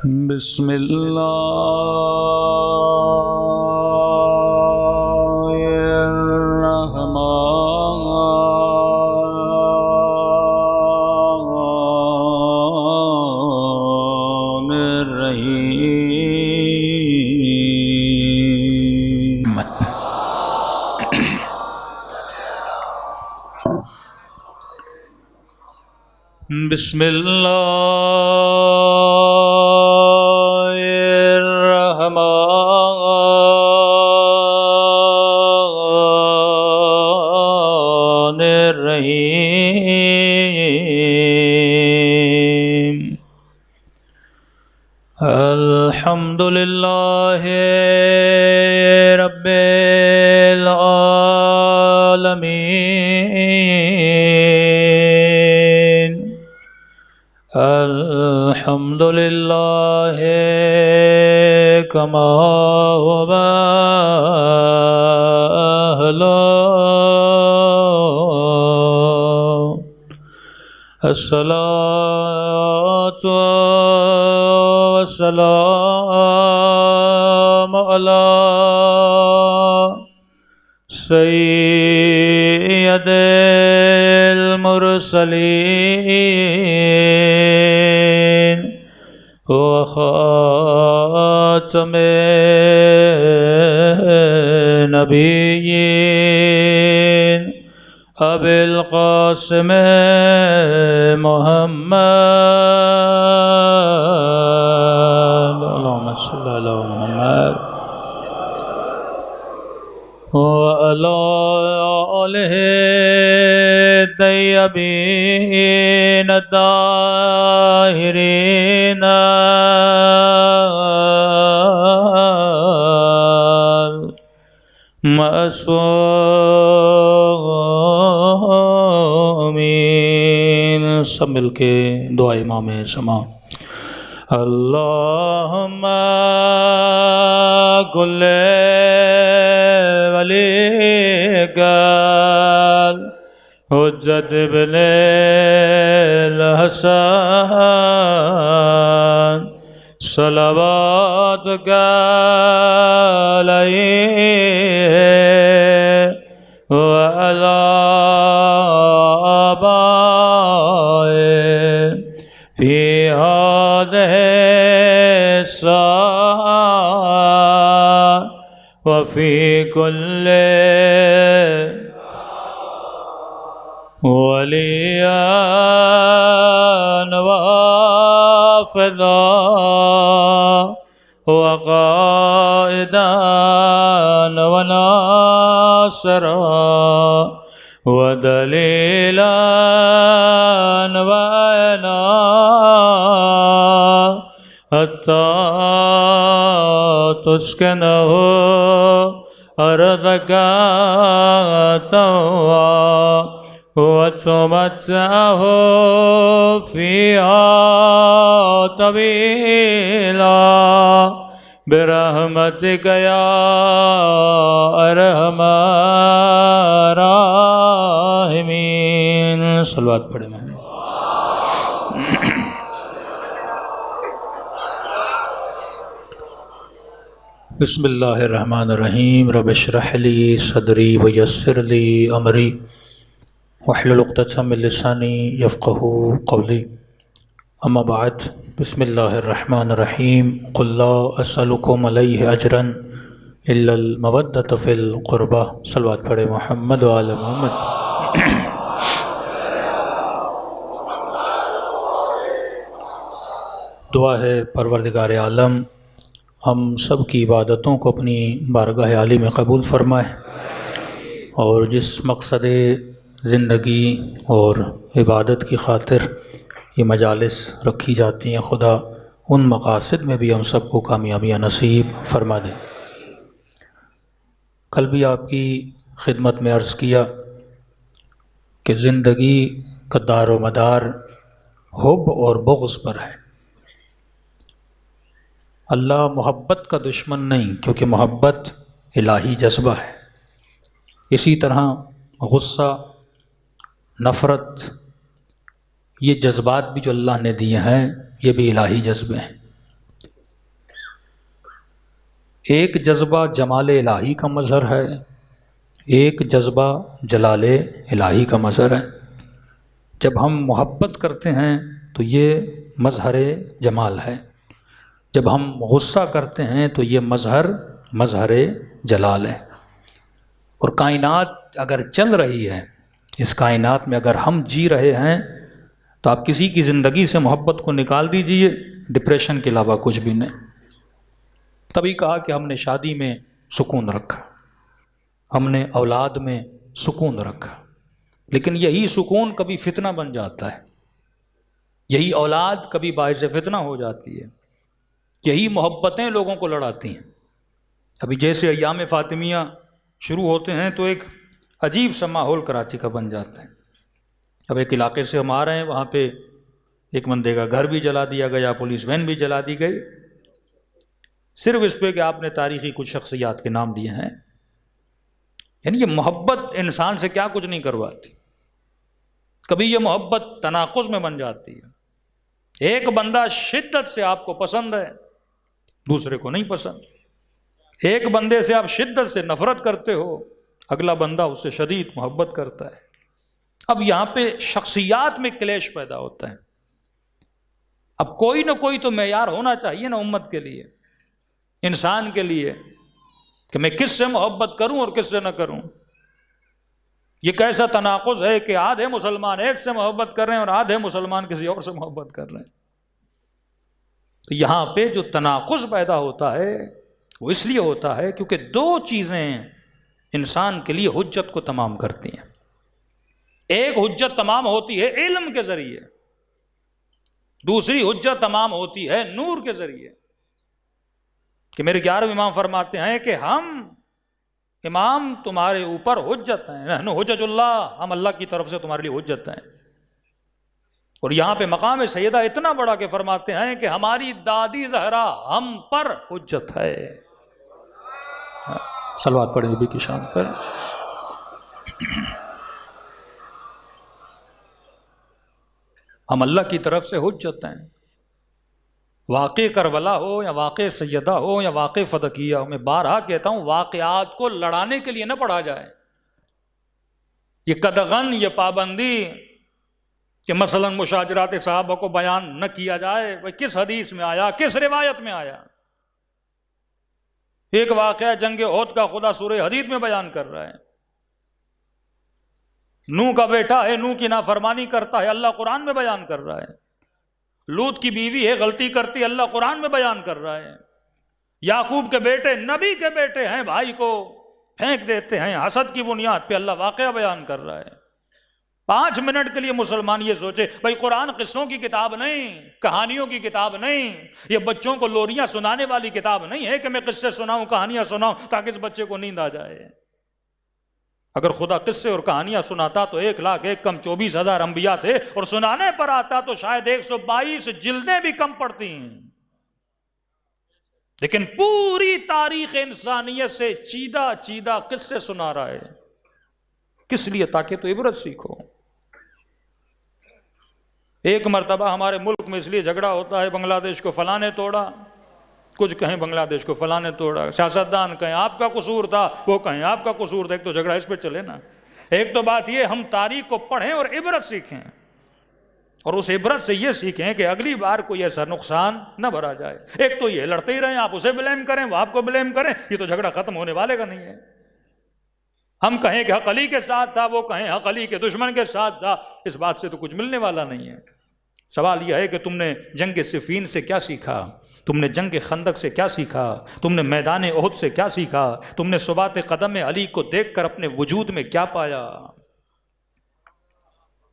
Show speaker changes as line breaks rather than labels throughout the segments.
بسم اللہ الرحمن الرحیم۔ بسم اللہ الرحمن الرحیم۔ الحمد للہ رب العالمین۔ الحمد للہ کما هو أهله۔ الصلاة والسلام على سيد المرسلين وخاتم النبيين أبي القاسم محمد، اللهم صل على محمد وعلى آله الطيبين الطاهرين المعصومين۔ سب مل کے دعا امام سما۔ اللہم کل ولیک حجت ابن الحسن صلواتک علیہ وعلی آبائہ فی هذه الساعة وفي كل وليا وحافظا وقائدا وناصرا ودليلا وعينا حتى تسكنه أرضك طوعا وتمتعه فيها طويلا برحمتك يا أرحم الراحمين۔ صلوات پڑھیں۔ بسم اللہ الرحمن الرحیم۔ رب اشرح لی صدری ویسر لی امری واحلل عقدۃ من لسانی یفقهوا قولی، اما بعد۔ بسم اللہ الرحمن الرحیم۔ قل لا اسألکم علیہ اجرا الا المودۃ فی القربہ۔ صلوات پڑھیں محمد وآل محمد۔ دعا ہے پروردگار عالم ہم سب کی عبادتوں کو اپنی بارگاہ عالی میں قبول فرمائے، اور جس مقصد زندگی اور عبادت کی خاطر یہ مجالس رکھی جاتی ہیں، خدا ان مقاصد میں بھی ہم سب کو کامیابیاں نصیب فرما دے۔ کل بھی آپ کی خدمت میں عرض کیا کہ زندگی کا دار و مدار حب اور بغض پر ہے۔ اللہ محبت کا دشمن نہیں، کیونکہ محبت الہی جذبہ ہے۔ اسی طرح غصہ، نفرت، یہ جذبات بھی جو اللہ نے دیے ہیں یہ بھی الہی جذبے ہیں۔ ایک جذبہ جمال الہی کا مظہر ہے، ایک جذبہ جلال الہی کا مظہر ہے۔ جب ہم محبت کرتے ہیں تو یہ مظہر جمال ہے، جب ہم غصہ کرتے ہیں تو یہ مظہر جلال ہے۔ اور کائنات اگر چل رہی ہے، اس کائنات میں اگر ہم جی رہے ہیں تو آپ کسی کی زندگی سے محبت کو نکال دیجئے، ڈپریشن کے علاوہ کچھ بھی نہیں۔ تبھی کہا کہ ہم نے شادی میں سکون رکھا، ہم نے اولاد میں سکون رکھا، لیکن یہی سکون کبھی فتنہ بن جاتا ہے، یہی اولاد کبھی باعث فتنہ ہو جاتی ہے، یہی محبتیں لوگوں کو لڑاتی ہیں۔ ابھی جیسے ایام فاطمیہ شروع ہوتے ہیں تو ایک عجیب سا ماحول کراچی کا بن جاتا ہے۔ اب ایک علاقے سے ہم آ رہے ہیں، وہاں پہ ایک بندے کا گھر بھی جلا دیا گیا، پولیس وین بھی جلا دی گئی، صرف اس پہ کہ آپ نے تاریخی کچھ شخصیات کے نام دیے ہیں۔ یعنی یہ محبت انسان سے کیا کچھ نہیں کرواتی، کبھی یہ محبت تناقض میں بن جاتی ہے۔ ایک بندہ شدت سے آپ کو پسند ہے، دوسرے کو نہیں پسند۔ ایک بندے سے آپ شدت سے نفرت کرتے ہو، اگلا بندہ اس سے شدید محبت کرتا ہے۔ اب یہاں پہ شخصیات میں کلیش پیدا ہوتا ہے۔ اب کوئی نہ کوئی تو معیار ہونا چاہیے نا امت کے لیے، انسان کے لیے، کہ میں کس سے محبت کروں اور کس سے نہ کروں۔ یہ کیسا تناقض ہے کہ آدھے مسلمان ایک سے محبت کر رہے ہیں اور آدھے مسلمان کسی اور سے محبت کر رہے ہیں۔ تو یہاں پہ جو تناقض پیدا ہوتا ہے وہ اس لیے ہوتا ہے کیونکہ دو چیزیں انسان کے لیے حجت کو تمام کرتی ہیں۔ ایک حجت تمام ہوتی ہے علم کے ذریعے، دوسری حجت تمام ہوتی ہے نور کے ذریعے۔ کہ میرے 11ویں امام فرماتے ہیں کہ ہم امام تمہارے اوپر حجت ہیں، نحن حجج اللہ، ہم اللہ کی طرف سے تمہارے لیے حجت ہیں۔ اور یہاں پہ مقام سیدہ اتنا بڑا کہ فرماتے ہیں کہ ہماری دادی زہرا ہم پر حجت ہے۔ صلوات پڑھیں نبی کی شان پر۔ ہم اللہ کی طرف سے حجت ہیں۔ واقع کربلا ہو یا واقع سیدہ ہو یا واقع فدقیہ ہو، میں بارہا کہتا ہوں واقعات کو لڑانے کے لیے نہ پڑھا جائے۔ یہ قدغن، یہ پابندی کہ مثلا مشاجرات صحابہ کو بیان نہ کیا جائے، وہ کس حدیث میں آیا، کس روایت میں آیا؟ ایک واقعہ جنگ احد کا خدا سورہ حدید میں بیان کر رہا ہے۔ نوح کا بیٹا ہے، نوح کی نافرمانی کرتا ہے، اللہ قرآن میں بیان کر رہا ہے۔ لوط کی بیوی ہے، غلطی کرتی ہے، اللہ قرآن میں بیان کر رہا ہے۔ یعقوب کے بیٹے نبی کے بیٹے ہیں، بھائی کو پھینک دیتے ہیں حسد کی بنیاد پہ، اللہ واقعہ بیان کر رہا ہے۔ 5 منٹ کے لیے مسلمان یہ سوچے بھائی قرآن قصوں کی کتاب نہیں، کہانیوں کی کتاب نہیں، یہ بچوں کو لوریاں سنانے والی کتاب نہیں ہے کہ میں قصے سناؤں، کہانیاں سناؤں تاکہ اس بچے کو نیند آ جائے۔ اگر خدا قصے اور کہانیاں سناتا تو 1,01,000 کم 24,000 انبیاء تھے، اور سنانے پر آتا تو شاید 122 جلدیں بھی کم پڑتی ہیں۔ لیکن پوری تاریخ انسانیت سے چیدہ چیدہ قصے سنا رہا ہے۔ کس لیے؟ تاکہ تو عبرت سیکھو۔ ایک مرتبہ ہمارے ملک میں اس لیے جھگڑا ہوتا ہے، بنگلہ دیش کو فلاں نے توڑا، کچھ کہیں بنگلہ دیش کو فلاں نے توڑا، سیاستدان کہیں آپ کا قصور تھا، وہ کہیں آپ کا قصور تھا، ایک تو جھگڑا اس پہ چلے نا۔ ایک تو بات یہ ہم تاریخ کو پڑھیں اور عبرت سیکھیں، اور اس عبرت سے یہ سیکھیں کہ اگلی بار کوئی ایسا نقصان نہ بھرا جائے۔ ایک تو یہ لڑتے ہی رہیں، آپ اسے بلیم کریں، وہ آپ کو بلیم کریں، یہ تو جھگڑا ختم ہونے والے کا نہیں ہے۔ ہم کہیں کہ حق علی کے ساتھ تھا، وہ کہیں حق علی کے دشمن کے ساتھ تھا، اس بات سے تو کچھ ملنے والا نہیں ہے۔ سوال یہ ہے کہ تم نے جنگ صفین سے کیا سیکھا، تم نے جنگ خندق سے کیا سیکھا، تم نے میدان احد سے کیا سیکھا، تم نے ثبات قدم علی کو دیکھ کر اپنے وجود میں کیا پایا؟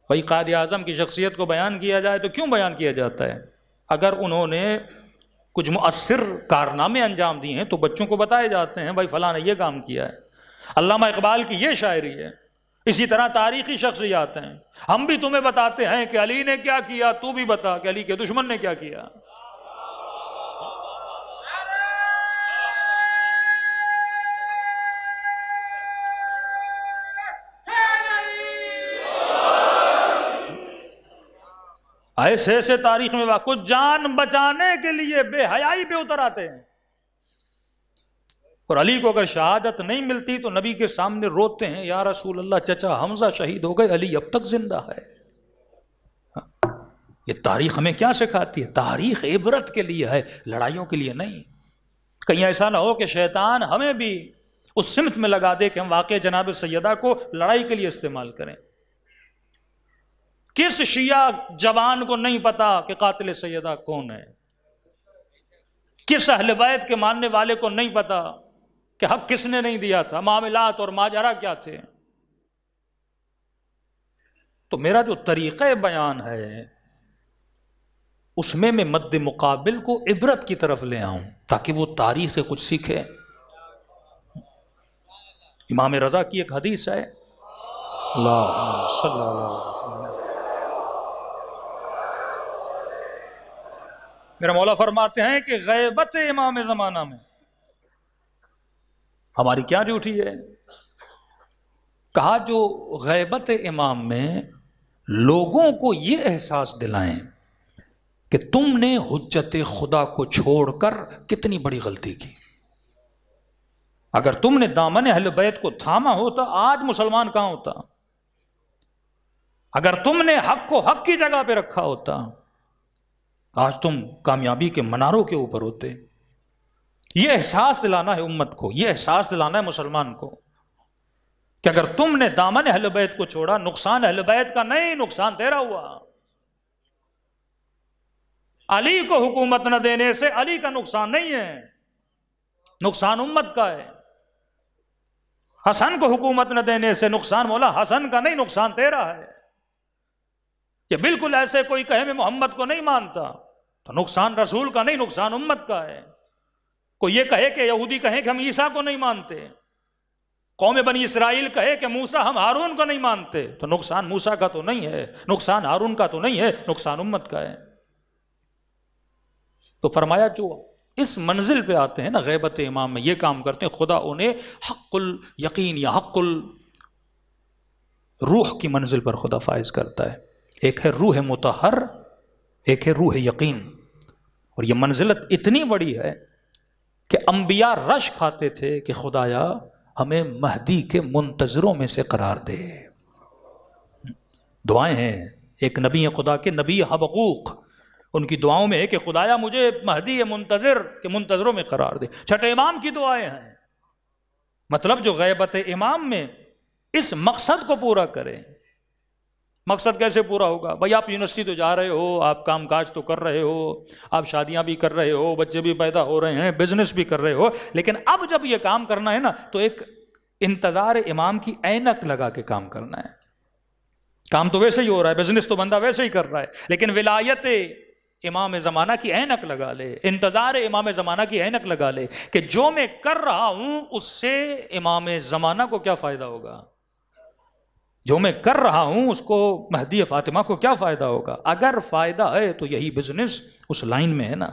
بھائی قائد اعظم کی شخصیت کو بیان کیا جائے تو کیوں بیان کیا جاتا ہے؟ اگر انہوں نے کچھ مؤثر کارنامے انجام دیے ہیں تو بچوں کو بتائے جاتے ہیں، بھائی فلاں نے یہ کام کیا ہے۔ علامہ اقبال کی یہ شاعری ہے۔ اسی طرح تاریخی شخصیات ہیں، ہم بھی تمہیں بتاتے ہیں کہ علی نے کیا کیا، تو بھی بتا کہ علی کے دشمن نے کیا کیا۔ ایسے ایسے تاریخ میں کچھ جان بچانے کے لیے بے حیائی پہ اتر آتے ہیں۔ اور علی کو اگر شہادت نہیں ملتی تو نبی کے سامنے روتے ہیں، یا رسول اللہ چچا حمزہ شہید ہو گئے، علی اب تک زندہ ہے۔ یہ تاریخ ہمیں کیا سکھاتی ہے؟ تاریخ عبرت کے لیے ہے، لڑائیوں کے لیے نہیں۔ کہیں ایسا نہ ہو کہ شیطان ہمیں بھی اس سمت میں لگا دے کہ ہم واقع جناب سیدہ کو لڑائی کے لیے استعمال کریں۔ کس شیعہ جوان کو نہیں پتا کہ قاتل سیدہ کون ہے؟ کس اہل بیت کے ماننے والے کو نہیں پتا کہ حق کس نے نہیں دیا تھا، معاملات اور ماجرا کیا تھے؟ تو میرا جو طریقہ بیان ہے اس میں مد مقابل کو عبرت کی طرف لے آؤں تاکہ وہ تاریخ سے کچھ سیکھے۔ امام رضا کی ایک حدیث ہے، اللہ صلی اللہ علیہ وسلم، میرا مولا فرماتے ہیں کہ غیبت امام زمانہ میں ہماری کیا ڈیوٹی ہے؟ کہا جو غیبت امام میں لوگوں کو یہ احساس دلائیں کہ تم نے حجت خدا کو چھوڑ کر کتنی بڑی غلطی کی۔ اگر تم نے دامن اہل بیت کو تھاما ہوتا آج مسلمان کہاں ہوتا؟ اگر تم نے حق کو حق کی جگہ پہ رکھا ہوتا آج تم کامیابی کے مناروں کے اوپر ہوتے۔ یہ احساس دلانا ہے امت کو، یہ احساس دلانا ہے مسلمان کو کہ اگر تم نے دامن اہل بیت کو چھوڑا، نقصان اہل بیت کا نہیں، نقصان تیرا ہوا۔ علی کو حکومت نہ دینے سے علی کا نقصان نہیں ہے، نقصان امت کا ہے۔ حسن کو حکومت نہ دینے سے نقصان مولا حسن کا نہیں، نقصان تیرا ہے۔ یہ بالکل ایسے کوئی کہے میں محمد کو نہیں مانتا تو نقصان رسول کا نہیں، نقصان امت کا ہے۔ کوئی یہ کہے کہ یہودی کہیں کہ ہم عیسیٰ کو نہیں مانتے، قوم بنی اسرائیل کہے کہ موسیٰ ہم ہارون کو نہیں مانتے، تو نقصان موسیٰ کا تو نہیں ہے، نقصان ہارون کا تو نہیں ہے، نقصان امت کا ہے۔ تو فرمایا جو اس منزل پہ آتے ہیں نا غیبت امام میں، یہ کام کرتے ہیں، خدا انہیں حق الیقین یا حق الروح کی منزل پر خدا فائز کرتا ہے۔ ایک ہے روح مطہر، ایک ہے روح یقین، اور یہ منزلت اتنی بڑی ہے کہ انبیاء رش کھاتے تھے کہ خدایا ہمیں مہدی کے منتظروں میں سے قرار دے۔ دعائیں ہیں، ایک نبی خدا کے نبی حبقوق، ان کی دعاؤں میں ہے کہ خدایا مجھے مہدی منتظر کے منتظروں میں قرار دے۔ چھٹے امام کی دعائیں ہیں، مطلب جو غیبت امام میں اس مقصد کو پورا کرے۔ مقصد کیسے پورا ہوگا؟ بھائی آپ یونیورسٹی تو جا رہے ہو، آپ کام کاج تو کر رہے ہو، آپ شادیاں بھی کر رہے ہو، بچے بھی پیدا ہو رہے ہیں، بزنس بھی کر رہے ہو، لیکن اب جب یہ کام کرنا ہے نا تو ایک انتظار امام کی اینک لگا کے کام کرنا ہے۔ کام تو ویسے ہی ہو رہا ہے، بزنس تو بندہ ویسے ہی کر رہا ہے، لیکن ولایت امام زمانہ کی اینک لگا لے، انتظار امام زمانہ کی اینک لگا لے کہ جو میں کر رہا ہوں اس سے امام زمانہ کو کیا فائدہ ہوگا، جو میں کر رہا ہوں اس کو مہدی فاطمہ کو کیا فائدہ ہوگا۔ اگر فائدہ ہے تو یہی بزنس اس لائن میں ہے نا،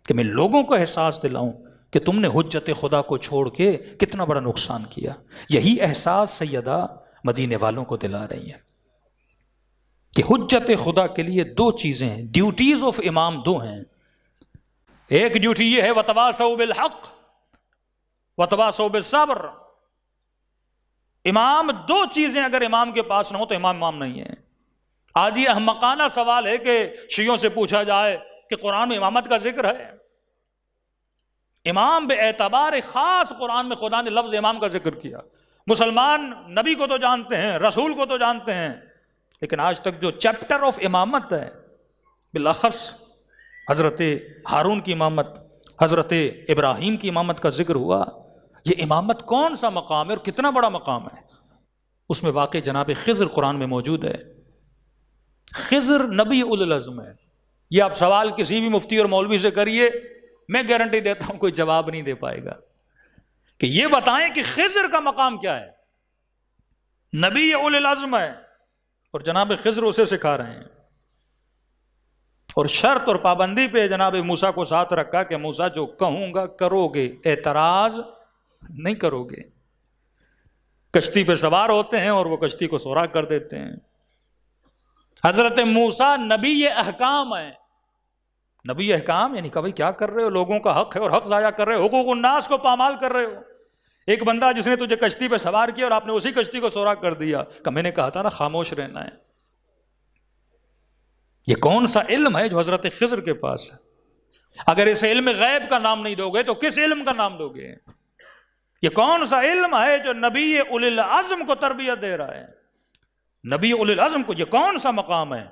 کہ میں لوگوں کو احساس دلاؤں کہ تم نے حجت خدا کو چھوڑ کے کتنا بڑا نقصان کیا۔ یہی احساس سیدہ مدینے والوں کو دلا رہی ہیں کہ حجت خدا کے لیے دو چیزیں ہیں، ڈیوٹیز آف امام دو ہیں۔ ایک ڈیوٹی یہ ہے وتواصوا بالحق وتواصوا بالصبر۔ امام دو چیزیں اگر امام کے پاس نہ ہو تو امام نہیں ہے۔ آج یہ احمقانہ سوال ہے کہ شیعوں سے پوچھا جائے کہ قرآن میں امامت کا ذکر ہے؟ امام بے اعتبار خاص قرآن میں خدا نے لفظ امام کا ذکر کیا۔ مسلمان نبی کو تو جانتے ہیں، رسول کو تو جانتے ہیں، لیکن آج تک جو چیپٹر آف امامت ہے، بالاخص حضرت ہارون کی امامت، حضرت ابراہیم کی امامت کا ذکر ہوا، یہ امامت کون سا مقام ہے اور کتنا بڑا مقام ہے؟ اس میں واقع جناب خضر قرآن میں موجود ہے۔ خضر نبی اولو العزم ہے۔ یہ آپ سوال کسی بھی مفتی اور مولوی سے کریے، میں گارنٹی دیتا ہوں کوئی جواب نہیں دے پائے گا کہ یہ بتائیں کہ خضر کا مقام کیا ہے۔ نبی اولو العزم ہے اور جناب خضر اسے سکھا رہے ہیں، اور شرط اور پابندی پہ جناب موسیٰ کو ساتھ رکھا کہ موسیٰ جو کہوں گا کرو گے، اعتراض نہیں کرو گے۔ کشتی پہ سوار ہوتے ہیں اور وہ کشتی کو سوراخ کر دیتے ہیں۔ حضرت موسیٰ نبی احکام ہے۔ نبی احکام یعنی کہ بھائی کیا کر رہے ہو، لوگوں کا حق ہے اور حق ضائع کر رہے ہو، حقوق الناس کو پامال کر رہے ہو، ایک بندہ جس نے تجھے کشتی پہ سوار کیا اور آپ نے اسی کشتی کو سوراخ کر دیا کہ میں نے کہا تھا نا خاموش رہنا ہے. یہ کون سا علم ہے جو حضرت خضر کے پاس ہے؟ اگر اس علم غیب کا نام نہیں دو گے تو کس علم کا نام دو گے؟ یہ کون سا علم ہے جو نبی اولی العزم کو تربیت دے رہا ہے؟ نبی اولی العزم کو یہ کون سا مقام ہے؟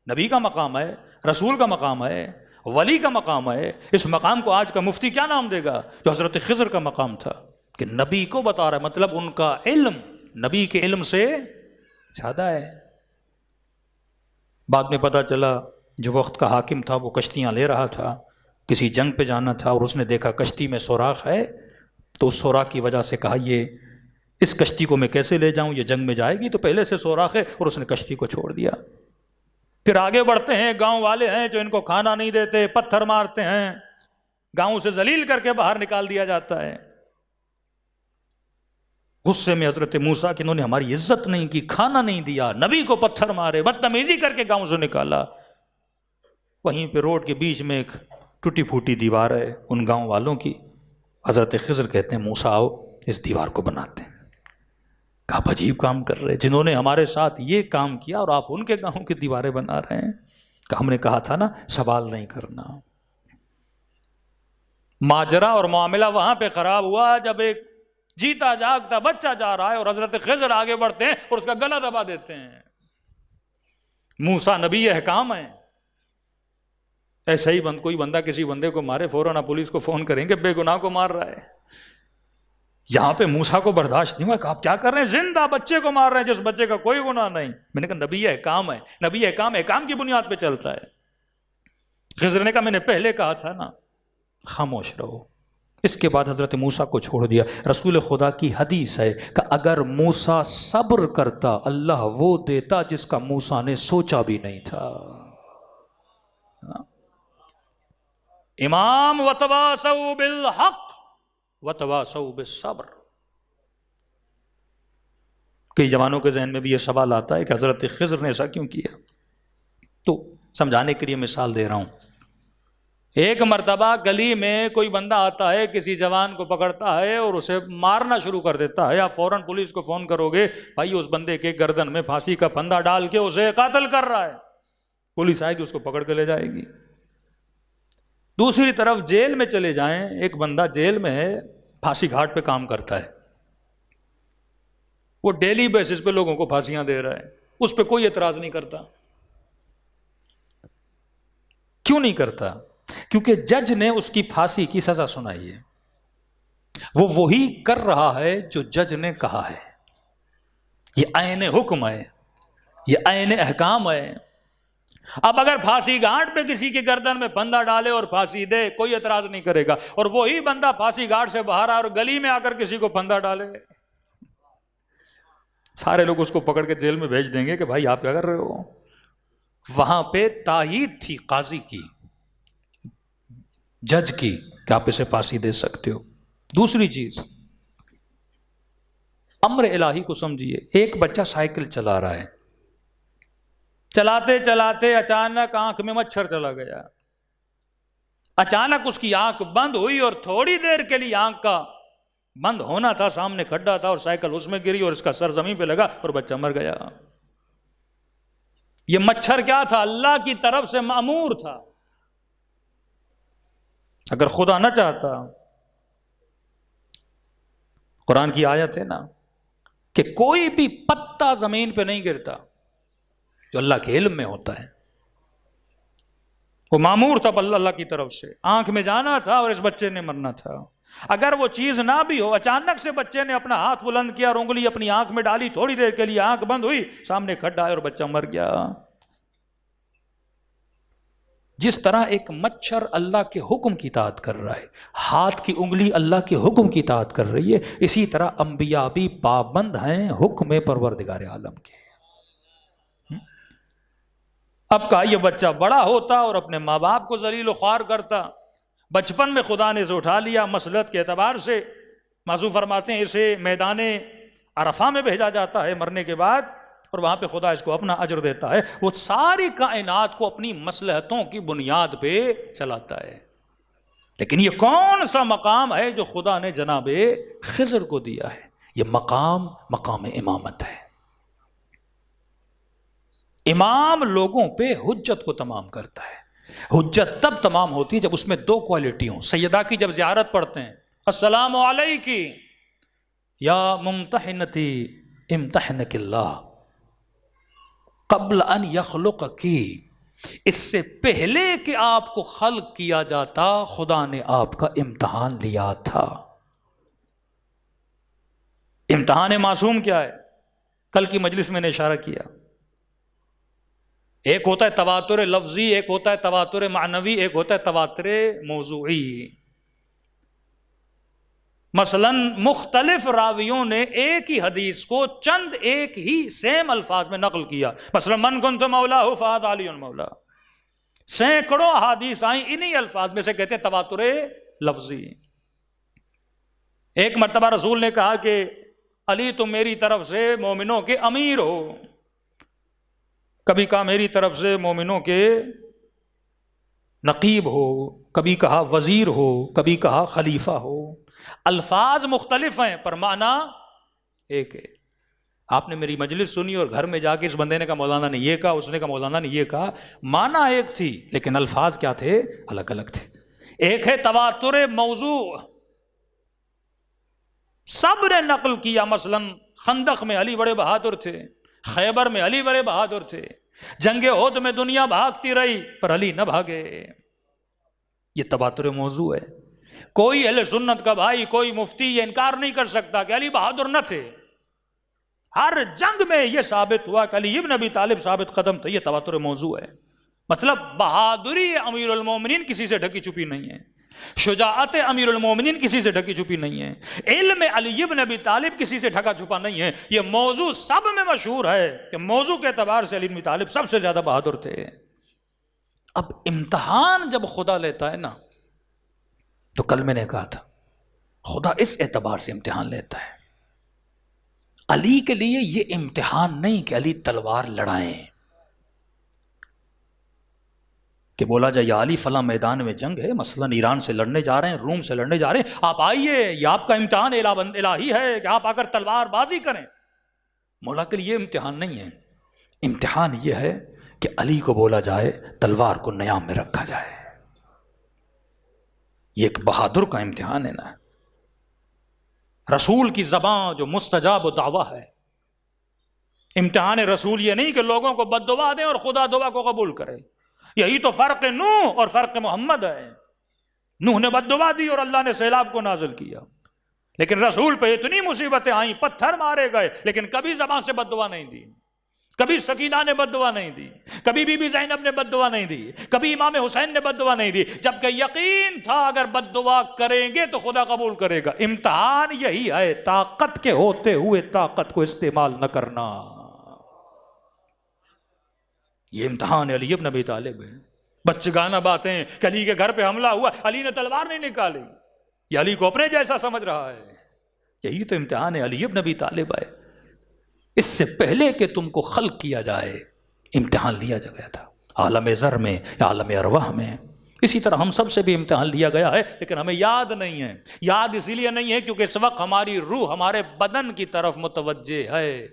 نبی کا مقام ہے، رسول کا مقام ہے، ولی کا مقام ہے. اس مقام کو آج کا مفتی کیا نام دے گا؟ جو حضرت خضر کا مقام تھا کہ نبی کو بتا رہا ہے، مطلب ان کا علم نبی کے علم سے زیادہ ہے. بعد میں پتا چلا جو وقت کا حاکم تھا وہ کشتیاں لے رہا تھا، کسی جنگ پہ جانا تھا، اور اس نے دیکھا کشتی میں سوراخ ہے، تو اس سوراخ کی وجہ سے کہا یہ اس کشتی کو میں کیسے لے جاؤں، یہ جنگ میں جائے گی، تو پہلے سے سوراخ ہے، اور اس نے کشتی کو چھوڑ دیا. پھر آگے بڑھتے ہیں، گاؤں والے ہیں جو ان کو کھانا نہیں دیتے، پتھر مارتے ہیں، گاؤں سے ذلیل کر کے باہر نکال دیا جاتا ہے. غصے میں حضرت موسیٰ کہ انہوں نے ہماری عزت نہیں کی، کھانا نہیں دیا، نبی کو پتھر مارے، بدتمیزی کر کے گاؤں سے نکالا. وہیں پہ روڈ کے بیچ میں ایک ٹوٹی پھوٹی دیوار ہے ان گاؤں والوں کی. حضرت خضر کہتے ہیں موسیٰ آؤ اس دیوار کو بناتے ہیں. کہ آپ عجیب کام کر رہے، جنہوں نے ہمارے ساتھ یہ کام کیا اور آپ ان کے گاؤں کی دیواریں بنا رہے ہیں. کہ ہم نے کہا تھا نا سوال نہیں کرنا. ماجرا اور معاملہ وہاں پہ خراب ہوا جب ایک جیتا جاگتا بچہ جا رہا ہے اور حضرت خضر آگے بڑھتے ہیں اور اس کا گلا دبا دیتے ہیں. موسیٰ نبی احکام ہے. ایسا ہی کوئی بندہ کسی بندے کو مارے فوراً آپ پولیس کو فون کریں گے بے گناہ کو مار رہا ہے. یہاں پہ موسیٰ کو برداشت نہیں ہوا کہ آپ کیا کر رہے ہیں، زندہ بچے کو مار رہے ہیں جس بچے کا کوئی گناہ نہیں. میں نے کہا نبی احکام ہے، نبی احکام کی بنیاد پہ چلتا ہے. خضر نے کہا میں نے پہلے کہا تھا نا خاموش رہو. اس کے بعد حضرت موسیٰ کو چھوڑ دیا. رسول خدا کی حدیث ہے کہ اگر موسیٰ صبر کرتا اللہ وہ دیتا جس کا موسیٰ نے سوچا بھی نہیں تھا. امام وتواصوا بالحق وتواصوا بالصبر. کئی جوانوں کے ذہن میں بھی یہ سوال آتا ہے کہ حضرت خضر نے ایسا کیوں کیا؟ تو سمجھانے کے لیے مثال دے رہا ہوں. ایک مرتبہ گلی میں کوئی بندہ آتا ہے، کسی جوان کو پکڑتا ہے اور اسے مارنا شروع کر دیتا ہے. آپ فوراً پولیس کو فون کرو گے بھائی اس بندے کے گردن میں پھانسی کا پھندا ڈال کے اسے قتل کر رہا ہے. پولیس آئے گی، اس کو پکڑ کے لے جائے گی. دوسری طرف جیل میں چلے جائیں، ایک بندہ جیل میں ہے، پھانسی گھاٹ پہ کام کرتا ہے، وہ ڈیلی بیسس پہ لوگوں کو پھانسیاں دے رہا ہے، اس پہ کوئی اعتراض نہیں کرتا. کیوں نہیں کرتا؟ کیونکہ جج نے اس کی پھانسی کی سزا سنائی ہے. وہ وہی کر رہا ہے جو جج نے کہا ہے. یہ عین حکم ہے، یہ عین احکام ہے. اب اگر پھانسی گھاٹ پہ کسی کے گردن میں پھندا ڈالے اور پھانسی دے کوئی اعتراض نہیں کرے گا، اور وہی بندہ پھانسی گھاٹ سے باہر آ اور گلی میں آ کر کسی کو پھندا ڈالے، سارے لوگ اس کو پکڑ کے جیل میں بھیج دیں گے کہ بھائی آپ کیا کر رہے ہو. وہاں پہ تائید تھی قاضی کی، جج کی، کہ آپ اسے پھانسی دے سکتے ہو. دوسری چیز امر الہی کو سمجھیے. ایک بچہ سائیکل چلا رہا ہے، چلاتے چلاتے اچانک آنکھ میں مچھر چلا گیا. اچانک اس کی آنکھ بند ہوئی اور تھوڑی دیر کے لیے آنکھ کا بند ہونا تھا، سامنے کھڈا تھا اور سائیکل اس میں گری اور اس کا سر زمین پہ لگا اور بچہ مر گیا. یہ مچھر کیا تھا؟ اللہ کی طرف سے مأمور تھا. اگر خدا نہ چاہتا، قرآن کی آیت ہے نا کہ کوئی بھی پتا زمین پہ نہیں گرتا جو اللہ کے علم میں ہوتا ہے. وہ مامور تھا اللہ کی طرف سے، آنکھ میں جانا تھا اور اس بچے نے مرنا تھا. اگر وہ چیز نہ بھی ہو، اچانک سے بچے نے اپنا ہاتھ بلند کیا اور انگلی اپنی آنکھ میں ڈالی، تھوڑی دیر کے لیے آنکھ بند ہوئی، سامنے کھڈا ہے اور بچہ مر گیا. جس طرح ایک مچھر اللہ کے حکم کی اطاعت کر رہا ہے، ہاتھ کی انگلی اللہ کے حکم کی اطاعت کر رہی ہے، اسی طرح انبیاء بھی پابند ہیں حکم پروردگار عالم کے. اب کہا یہ بچہ بڑا ہوتا اور اپنے ماں باپ کو ذلیل و خوار کرتا. بچپن میں خدا نے اسے اٹھا لیا مصلحت کے اعتبار سے. معصوم فرماتے ہیں اسے میدان عرفہ میں بھیجا جاتا ہے مرنے کے بعد، اور وہاں پہ خدا اس کو اپنا اجر دیتا ہے. وہ ساری کائنات کو اپنی مصلحتوں کی بنیاد پہ چلاتا ہے. لیکن یہ کون سا مقام ہے جو خدا نے جناب خضر کو دیا ہے؟ یہ مقام امامت ہے۔ امام لوگوں پہ حجت کو تمام کرتا ہے۔ حجت تب تمام ہوتی ہے جب اس میں دو کوالٹی ہوں۔ سیدہ کی جب زیارت پڑھتے ہیں، السلام علیکی یا ممتحنتی امتحنک اللہ قبل ان یخلقکی، اس سے پہلے کہ آپ کو خلق کیا جاتا خدا نے آپ کا امتحان لیا تھا۔ امتحان معصوم کیا ہے؟ کل کی مجلس میں نے اشارہ کیا، ایک ہوتا ہے تواتر لفظی، ایک ہوتا ہے تواتر معنوی، ایک ہوتا ہے تواتر موضوعی۔ مثلا مختلف راویوں نے ایک ہی حدیث کو چند ایک ہی سیم الفاظ میں نقل کیا، مثلا من کنت مولاہ فہذا علی مولا، سینکڑوں احادیث آئیں انہی الفاظ میں سے، کہتے ہیں تواتر لفظی۔ ایک مرتبہ رسول نے کہا کہ علی تم میری طرف سے مومنوں کے امیر ہو، کبھی کہا میری طرف سے مومنوں کے نقیب ہو، کبھی کہا وزیر ہو، کبھی کہا خلیفہ ہو۔ الفاظ مختلف ہیں پر معنی ایک ہے۔ آپ نے میری مجلس سنی اور گھر میں جا کے اس بندے نے کہا مولانا نے یہ کہا، اس نے کہا مولانا نے یہ کہا، معنی ایک تھی لیکن الفاظ کیا تھے؟ الگ الگ تھے۔ ایک ہے تواتر موضوع، سب نے نقل کیا، مثلا خندق میں علی بڑے بہادر تھے، خیبر میں علی بڑے بہادر تھے، جنگ احد میں دنیا بھاگتی رہی پر علی نہ بھاگے۔ یہ تواتر موضوع ہے۔ کوئی اہل سنت کا بھائی، کوئی مفتی یہ انکار نہیں کر سکتا کہ علی بہادر نہ تھے۔ ہر جنگ میں یہ ثابت ہوا کہ علی ابن ابی طالب ثابت قدم تھے۔ یہ تواتر موضوع ہے۔ مطلب بہادری امیر المومنین کسی سے ڈھکی چھپی نہیں ہے، شجاعت امیر المومنین کسی سے ڈھکی چھپی نہیں ہے، علم علی ابن ابی طالب کسی سے ڈھکا چھپا نہیں ہے۔ یہ موضوع سب میں مشہور ہے کہ موضوع کے اعتبار سے علی ابن ابی طالب سب سے زیادہ بہادر تھے۔ اب امتحان جب خدا لیتا ہے نا، تو کل میں نے کہا تھا خدا اس اعتبار سے امتحان لیتا ہے۔ علی کے لیے یہ امتحان نہیں کہ علی تلوار لڑائیں، کہ بولا جائے یا علی فلاں میدان میں جنگ ہے، مثلا ایران سے لڑنے جا رہے ہیں، روم سے لڑنے جا رہے ہیں، آپ آئیے، یہ آپ کا امتحان الہی ہے کہ آپ آ کر تلوار بازی کریں۔ مولا کے لیے امتحان نہیں ہے، امتحان یہ ہے کہ علی کو بولا جائے تلوار کو نیام میں رکھا جائے۔ یہ ایک بہادر کا امتحان ہے نا۔ رسول کی زبان جو مستجاب دعویٰ ہے، امتحان رسول یہ نہیں کہ لوگوں کو بد دعا دیں اور خدا دعا کو قبول کرے۔ یہی تو فرق نوح اور فرق محمد ہے۔ نوح نے بد دعا دی اور اللہ نے سیلاب کو نازل کیا، لیکن رسول پہ اتنی مصیبتیں آئیں، پتھر مارے گئے، لیکن کبھی زبان سے بد دعا نہیں دی، کبھی سکینہ نے بد دعا نہیں دی، کبھی بی بی زینب نے بد دعا نہیں دی، کبھی امام حسین نے بد دعا نہیں دی، جبکہ یقین تھا اگر بد دعا کریں گے تو خدا قبول کرے گا۔ امتحان یہی ہے، طاقت کے ہوتے ہوئے طاقت کو استعمال نہ کرنا۔ یہ امتحان علی ابن ابی طالب ہے۔ بچگانہ باتیں کہ علی کے گھر پہ حملہ ہوا، علی نے تلوار نہیں نکالی، یہ علی کو اپنے جیسا سمجھ رہا ہے۔ یہی تو امتحان ہے، علی ابن ابی طالب ہے۔ اس سے پہلے کہ تم کو خلق کیا جائے امتحان لیا گیا تھا، عالم ذر میں، عالم ارواح میں۔ اسی طرح ہم سب سے بھی امتحان لیا گیا ہے، لیکن ہمیں یاد نہیں ہے۔ یاد اسی لیے نہیں ہے کیونکہ اس وقت ہماری روح ہمارے بدن کی طرف متوجہ ہے۔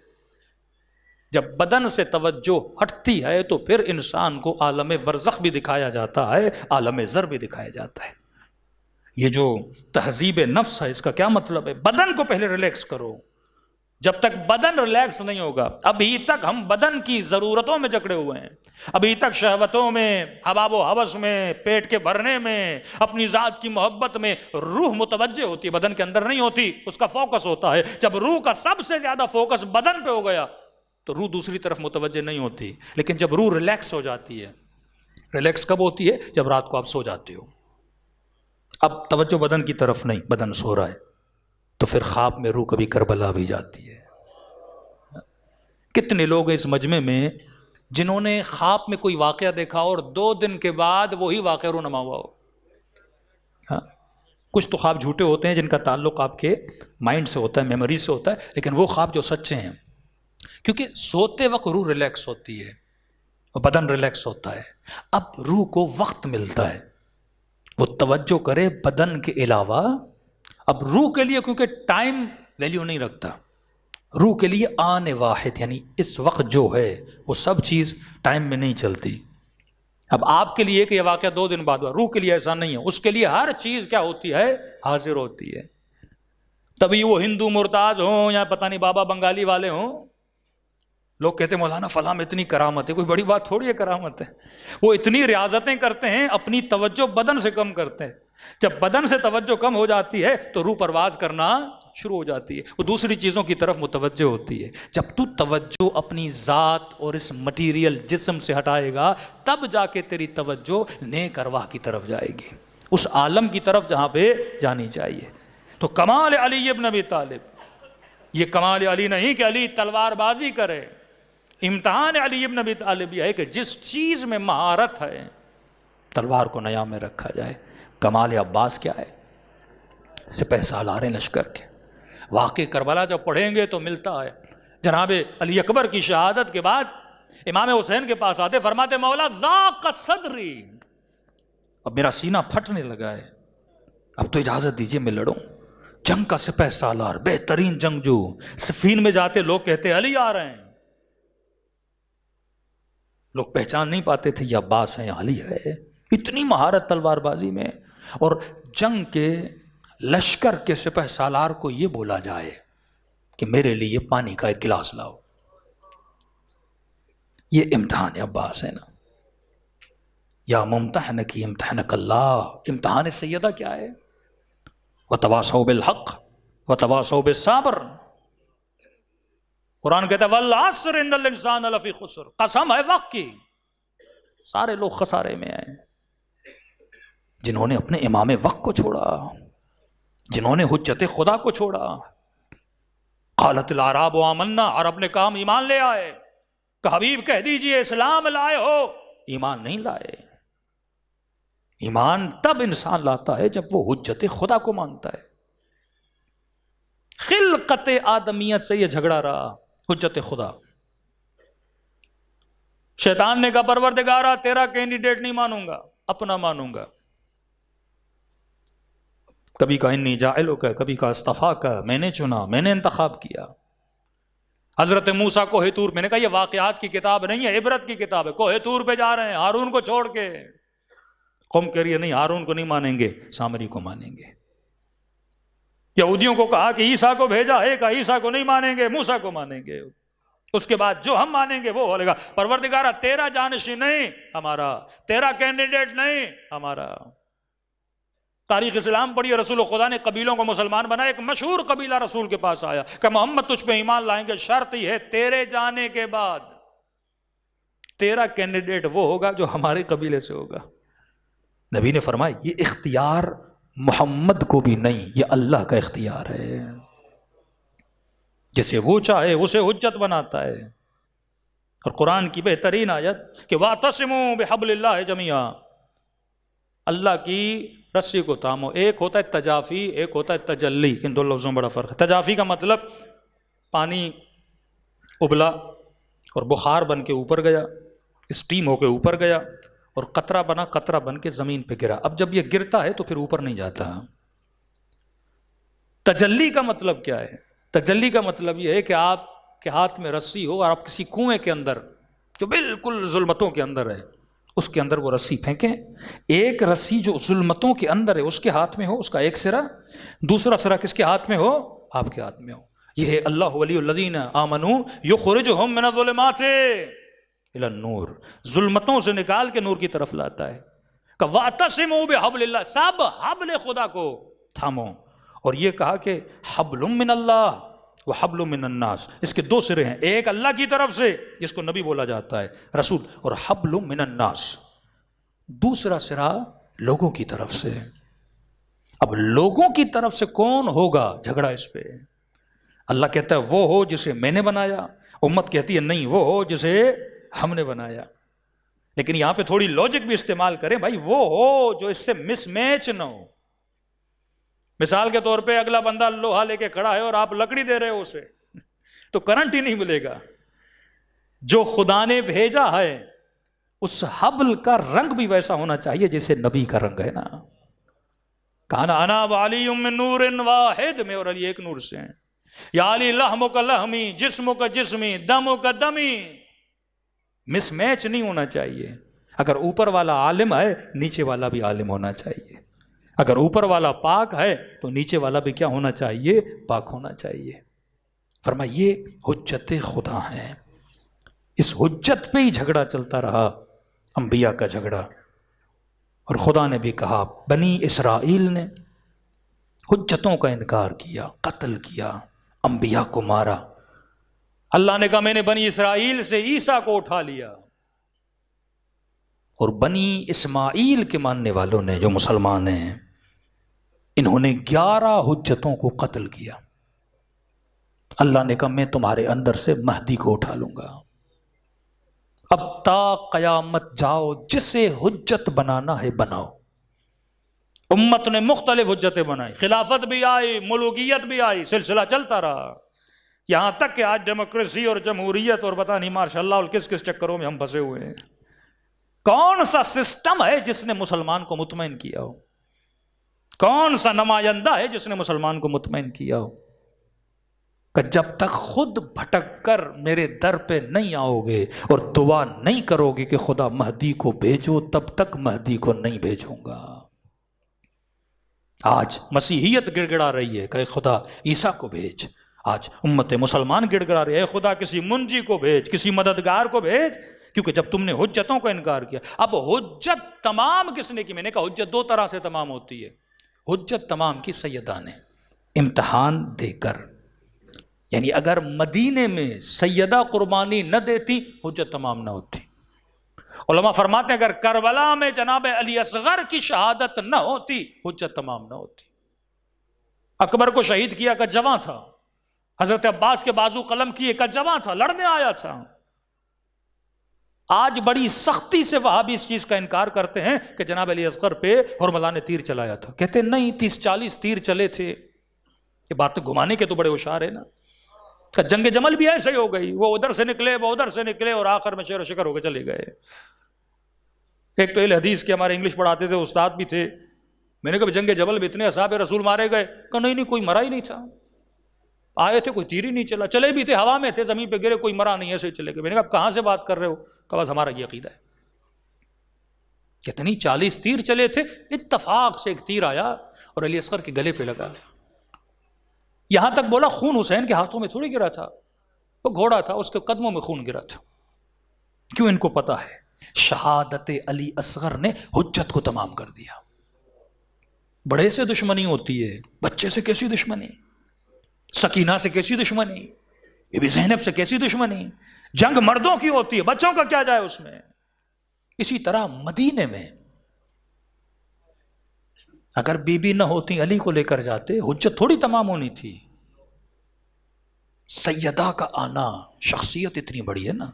جب بدن سے توجہ ہٹتی ہے تو پھر انسان کو عالم برزخ بھی دکھایا جاتا ہے، عالم ذر بھی دکھایا جاتا ہے۔ یہ جو تہذیب نفس ہے، اس کا کیا مطلب ہے؟ بدن کو پہلے ریلیکس کرو۔ جب تک بدن ریلیکس نہیں ہوگا، ابھی تک ہم بدن کی ضرورتوں میں جکڑے ہوئے ہیں، ابھی تک شہوتوں میں، حباب و ہوس میں، پیٹ کے بھرنے میں، اپنی ذات کی محبت میں۔ روح متوجہ ہوتی ہے، بدن کے اندر نہیں ہوتی، اس کا فوکس ہوتا ہے۔ جب روح کا سب سے زیادہ فوکس بدن پہ ہو گیا تو روح دوسری طرف متوجہ نہیں ہوتی۔ لیکن جب روح ریلیکس ہو جاتی ہے، ریلیکس کب ہوتی ہے؟ جب رات کو آپ سو جاتے ہو، اب توجہ بدن کی طرف نہیں، بدن سو رہا ہے، تو پھر خواب میں روح کبھی کربلا بھی جاتی ہے۔ کتنے لوگ اس مجمع میں جنہوں نے خواب میں کوئی واقعہ دیکھا اور 2 دن کے بعد وہی واقعہ رونما ہوا ہو۔ کچھ تو خواب جھوٹے ہوتے ہیں جن کا تعلق آپ کے مائنڈ سے ہوتا ہے، میموری سے ہوتا ہے، لیکن وہ خواب جو سچے ہیں، کیونکہ سوتے وقت روح ریلیکس ہوتی ہے، بدن ریلیکس ہوتا ہے۔ اب روح کو وقت ملتا ہے وہ توجہ کرے بدن کے علاوہ. اب روح کے لیے کیونکہ ٹائم ویلیو نہیں رکھتا، روح کے لیے آن واحد یعنی اس وقت جو ہے وہ سب چیز ٹائم میں نہیں چلتی. اب آپ کے لیے کہ یہ واقعہ 2 دن بعد ہوا، روح کے لیے ایسا نہیں ہے، اس کے لیے ہر چیز کیا ہوتی ہے؟ حاضر ہوتی ہے. تبھی وہ ہندو مرتاز ہوں یا پتہ نہیں بابا بنگالی والے ہوں، لوگ کہتے ہیں مولانا فلاں میں اتنی کرامت ہے. کوئی بڑی بات تھوڑی ہے کرامت ہے. وہ اتنی ریاضتیں کرتے ہیں، اپنی توجہ بدن سے کم کرتے ہیں. جب بدن سے توجہ کم ہو جاتی ہے تو روح پرواز کرنا شروع ہو جاتی ہے، وہ دوسری چیزوں کی طرف متوجہ ہوتی ہے. جب تو توجہ اپنی ذات اور اس مٹیریل جسم سے ہٹائے گا تب جا کے تیری توجہ نیک ارواح کی طرف جائے گی، اس عالم کی طرف جہاں پہ جانی چاہیے. تو کمال علی ابن ابی طالب، یہ کمال علی نہیں کہ علی تلوار بازی کرے. امتحان علی ابن ابی طالب یہ ہے کہ جس چیز میں مہارت ہے تلوار کو نیام میں رکھا جائے. کمال عباس کیا ہے؟ سپہ سالار لشکر کے. واقع کربلا جب پڑھیں گے تو ملتا ہے. جناب علی اکبر کی شہادت کے بعد امام حسین کے پاس آتے، فرماتے مولا ذاق صدری، اب میرا سینہ پھٹنے لگا ہے، اب تو اجازت دیجئے میں لڑوں. جنگ کا سپہ سالار، بہترین جنگجو، صفین میں جاتے لوگ کہتے علی آ رہے ہیں. لوگ پہچان نہیں پاتے تھے یہ عباس ہیں یا علی ہے. اتنی مہارت تلوار بازی میں. اور جنگ کے لشکر کے سپہ سالار کو یہ بولا جائے کہ میرے لیے پانی کا ایک گلاس لاؤ. یہ امتحان عباس ہے نا. یا ممتحن کی امتحنک اللہ. امتحان سیدہ کیا ہے؟ وتواصوا بالحق وتواصوا بالصبر. قرآن کہتا ہے والعصر ان الانسان لفی خسر، قسم ہے وقت کی، سارے لوگ خسارے میں ہیں. جنہوں نے اپنے امام وقت کو چھوڑا، جنہوں نے حجت خدا کو چھوڑا. قالت الاعراب آمنا، عرب نے کہا ہم ایمان لے آئے. کہ حبیب کہہ دیجئے اسلام لائے ہو، ایمان نہیں لائے. ایمان تب انسان لاتا ہے جب وہ حجت خدا کو مانتا ہے. خلقت آدمیت سے یہ جھگڑا رہا، حجت خدا. شیطان نے کہا پروردگارا تیرا کینڈیڈیٹ نہیں مانوں گا، اپنا مانوں گا. کبھی کہا انی جاعلو کا، کبھی کہا استفا کا، میں نے چنا، میں نے انتخاب کیا. حضرت موسیٰ کوہ طور، میں نے کہا یہ واقعات کی کتاب نہیں ہے، عبرت کی کتاب ہے. کوہ طور پہ جا رہے ہیں ہارون کو چھوڑ کے. قوم کہہ رہی ہے نہیں ہارون کو نہیں مانیں گے، سامری کو مانیں گے. یہودیوں کو کہا کہ عیسیٰ کو بھیجا ہے، کہا عیسیٰ کو نہیں مانیں گے، موسیٰ کو مانیں گے. اس کے بعد جو ہم مانیں گے وہ بولے گا پروردگارہ تیرا جانشین نہیں ہمارا، تیرا کینڈیڈیٹ نہیں ہمارا. تاریخ اسلام پڑھی، رسول خدا نے قبیلوں کو مسلمان بنایا. ایک مشہور قبیلہ رسول کے پاس آیا کہ محمد تجھ پہ ایمان لائیں گے، شرط یہ ہے تیرے جانے کے بعد تیرا کینڈیڈیٹ وہ ہوگا جو ہمارے قبیلے سے ہوگا. نبی نے فرمایا یہ اختیار محمد کو بھی نہیں، یہ اللہ کا اختیار ہے. جسے وہ چاہے اسے حجت بناتا ہے. اور قرآن کی بہترین آیت کہ وَاعْتَصِمُوا بِحَبْلِ اللَّهِ جَمِيعًا، اللہ کی رسی کو تھامو. ایک ہوتا ہے تجافی، ایک ہوتا ہے تجلی. ان دو لفظوں میں بڑا فرق ہے. تجافی کا مطلب پانی ابلا اور بخار بن کے اوپر گیا، اسٹیم ہو کے اوپر گیا اور قطرہ بنا، قطرہ بن کے زمین پہ گرا. اب جب یہ گرتا ہے تو پھر اوپر نہیں جاتا. تجلی کا مطلب کیا ہے؟ تجلی کا مطلب یہ ہے کہ آپ کے ہاتھ میں رسی ہو اور آپ کسی کنویں کے اندر جو بالکل ظلمتوں کے اندر ہے اس کے اندر وہ رسی پھینکیں. ایک رسی جو ظلمتوں کے اندر ہے اس کے ہاتھ میں ہو، اس کا ایک سرا، دوسرا سرا کس کے ہاتھ میں ہو؟ آپ کے ہاتھ میں ہو. یہ ہے اللہ ولی الذین آمنوا یخرجہم من الظلمات الی النور، ظلمتوں سے نکال کے نور کی طرف لاتا ہے. کہ واعتصموا بحبل اللہ، سب حبل خدا کو تھامو. اور یہ کہا کہ حبل من اللہ وحبل من الناس، اس کے 2 سرے ہیں. ایک اللہ کی طرف سے جس کو نبی بولا جاتا ہے، رسول، اور حبل من الناس، دوسرا سرا لوگوں کی طرف سے. اب لوگوں کی طرف سے کون ہوگا؟ جھگڑا اس پہ. اللہ کہتا ہے وہ ہو جسے میں نے بنایا، امت کہتی ہے نہیں وہ ہو جسے ہم نے بنایا. لیکن یہاں پہ تھوڑی لاجک بھی استعمال کریں بھائی، وہ ہو جو اس سے مس میچ نہ ہو. مثال کے طور پہ اگلا بندہ لوہا لے کے کھڑا ہے اور آپ لکڑی دے رہے ہو اسے، تو کرنٹ ہی نہیں ملے گا. جو خدا نے بھیجا ہے اس حبل کا رنگ بھی ویسا ہونا چاہیے جیسے نبی کا رنگ ہے نا. کہا انا وعلی من نور واحد، میں اور علی ایک نور سے ہیں. یا علی لحم کا لحمی، جسم کا جسمی، دم کا دمی. مس میچ نہیں ہونا چاہیے. اگر اوپر والا عالم ہے نیچے والا بھی عالم ہونا چاہیے. اگر اوپر والا پاک ہے تو نیچے والا بھی کیا ہونا چاہیے؟ پاک ہونا چاہیے. فرمایا یہ حجت خدا ہے. اس حجت پہ ہی جھگڑا چلتا رہا، انبیاء کا جھگڑا. اور خدا نے بھی کہا بنی اسرائیل نے حجتوں کا انکار کیا، قتل کیا، انبیاء کو مارا. اللہ نے کہا میں نے بنی اسرائیل سے عیسیٰ کو اٹھا لیا. اور بنی اسماعیل کے ماننے والوں نے جو مسلمان ہیں انہوں نے 11 حجتوں کو قتل کیا. اللہ نے کہا میں تمہارے اندر سے مہدی کو اٹھا لوں گا. اب تا قیامت جاؤ جسے حجت بنانا ہے بناؤ. امت نے مختلف حجتیں بنائی، خلافت بھی آئی، ملوکیت بھی آئی، سلسلہ چلتا رہا. یہاں تک کہ آج ڈیموکریسی اور جمہوریت اور پتہ نہیں ماشاءاللہ اور کس کس چکروں میں ہم پھنسے ہوئے ہیں. کون سا سسٹم ہے جس نے مسلمان کو مطمئن کیا ہو؟ کون سا نمائندہ ہے جس نے مسلمان کو مطمئن کیا ہو؟ کہ جب تک خود بھٹک کر میرے در پہ نہیں آؤ گے اور دعا نہیں کرو گے کہ خدا مہدی کو بھیجو، تب تک مہدی کو نہیں بھیجوں گا. آج مسیحیت گڑ گڑا رہی ہے کہ خدا عیسیٰ کو بھیج. آج امت مسلمان گڑ گڑا رہی ہے خدا کسی منجی کو بھیج، کسی مددگار کو بھیج. کیونکہ جب تم نے حجتوں کا انکار کیا. اب حجت تمام کس نے کی؟ میں نے کہا حجت 2 طرح سے تمام ہوتی ہے. حجت تمام کی سیدہ نے امتحان دے کر. یعنی اگر مدینے میں سیدہ قربانی نہ دیتی حجت تمام نہ ہوتی. علماء فرماتے ہیں اگر کربلا میں جناب علی اصغر کی شہادت نہ ہوتی حجت تمام نہ ہوتی. اکبر کو شہید کیا کہ جواں تھا، حضرت عباس کے بازو قلم کیے کہ جواں تھا، لڑنے آیا تھا. آج بڑی سختی سے وہاں بھی اس چیز کا انکار کرتے ہیں کہ جناب علی اصغر پہ حرملہ نے تیر چلایا تھا. کہتے ہیں نہیں 30-40 تیر چلے تھے. یہ بات تو گھمانے کے تو بڑے ہوشیار ہے نا. جنگ جمل بھی ایسے ہی ہو گئی، وہ ادھر سے نکلے وہ ادھر سے نکلے اور آخر میں شیر و شکر ہو کے چلے گئے. ایک تو اہل حدیث کے ہمارے انگلش پڑھاتے تھے استاد بھی تھے. میں نے کہا جنگ جمل میں اتنے اصحاب رسول مارے گئے؟ کہ نہیں کوئی مرا ہی نہیں تھا. آئے تھے کوئی تیر ہی نہیں چلا، چلے بھی تھے ہوا میں تھے، زمین پہ گرے، کوئی مرا نہیں، ایسے ہی چلے گئے. میں نے کہا کہاں سے بات کر رہے ہو؟ کہ بس ہمارا یہ عقیدہ ہے. کہتے نہیں 40 تیر چلے تھے، اتفاق سے ایک تیر آیا اور علی اصغر کے گلے پہ لگا. یہاں تک بولا خون حسین کے ہاتھوں میں تھوڑی گرا تھا، وہ گھوڑا تھا اس کے قدموں میں خون گرا تھا. کیوں؟ ان کو پتا ہے شہادت علی اصغر نے حجت کو تمام کر دیا. بڑے سے دشمنی ہوتی ہے، بچے سے کیسی دشمنی، سکینہ سے کیسی دشمنی، یہ بھی زینب سے کیسی دشمنی. جنگ مردوں کی ہوتی ہے، بچوں کا کیا جائے اس میں. اسی طرح مدینے میں اگر بی بی نہ ہوتی علی کو لے کر جاتے حجت تھوڑی تمام ہونی تھی. سیدہ کا آنا، شخصیت اتنی بڑی ہے نا.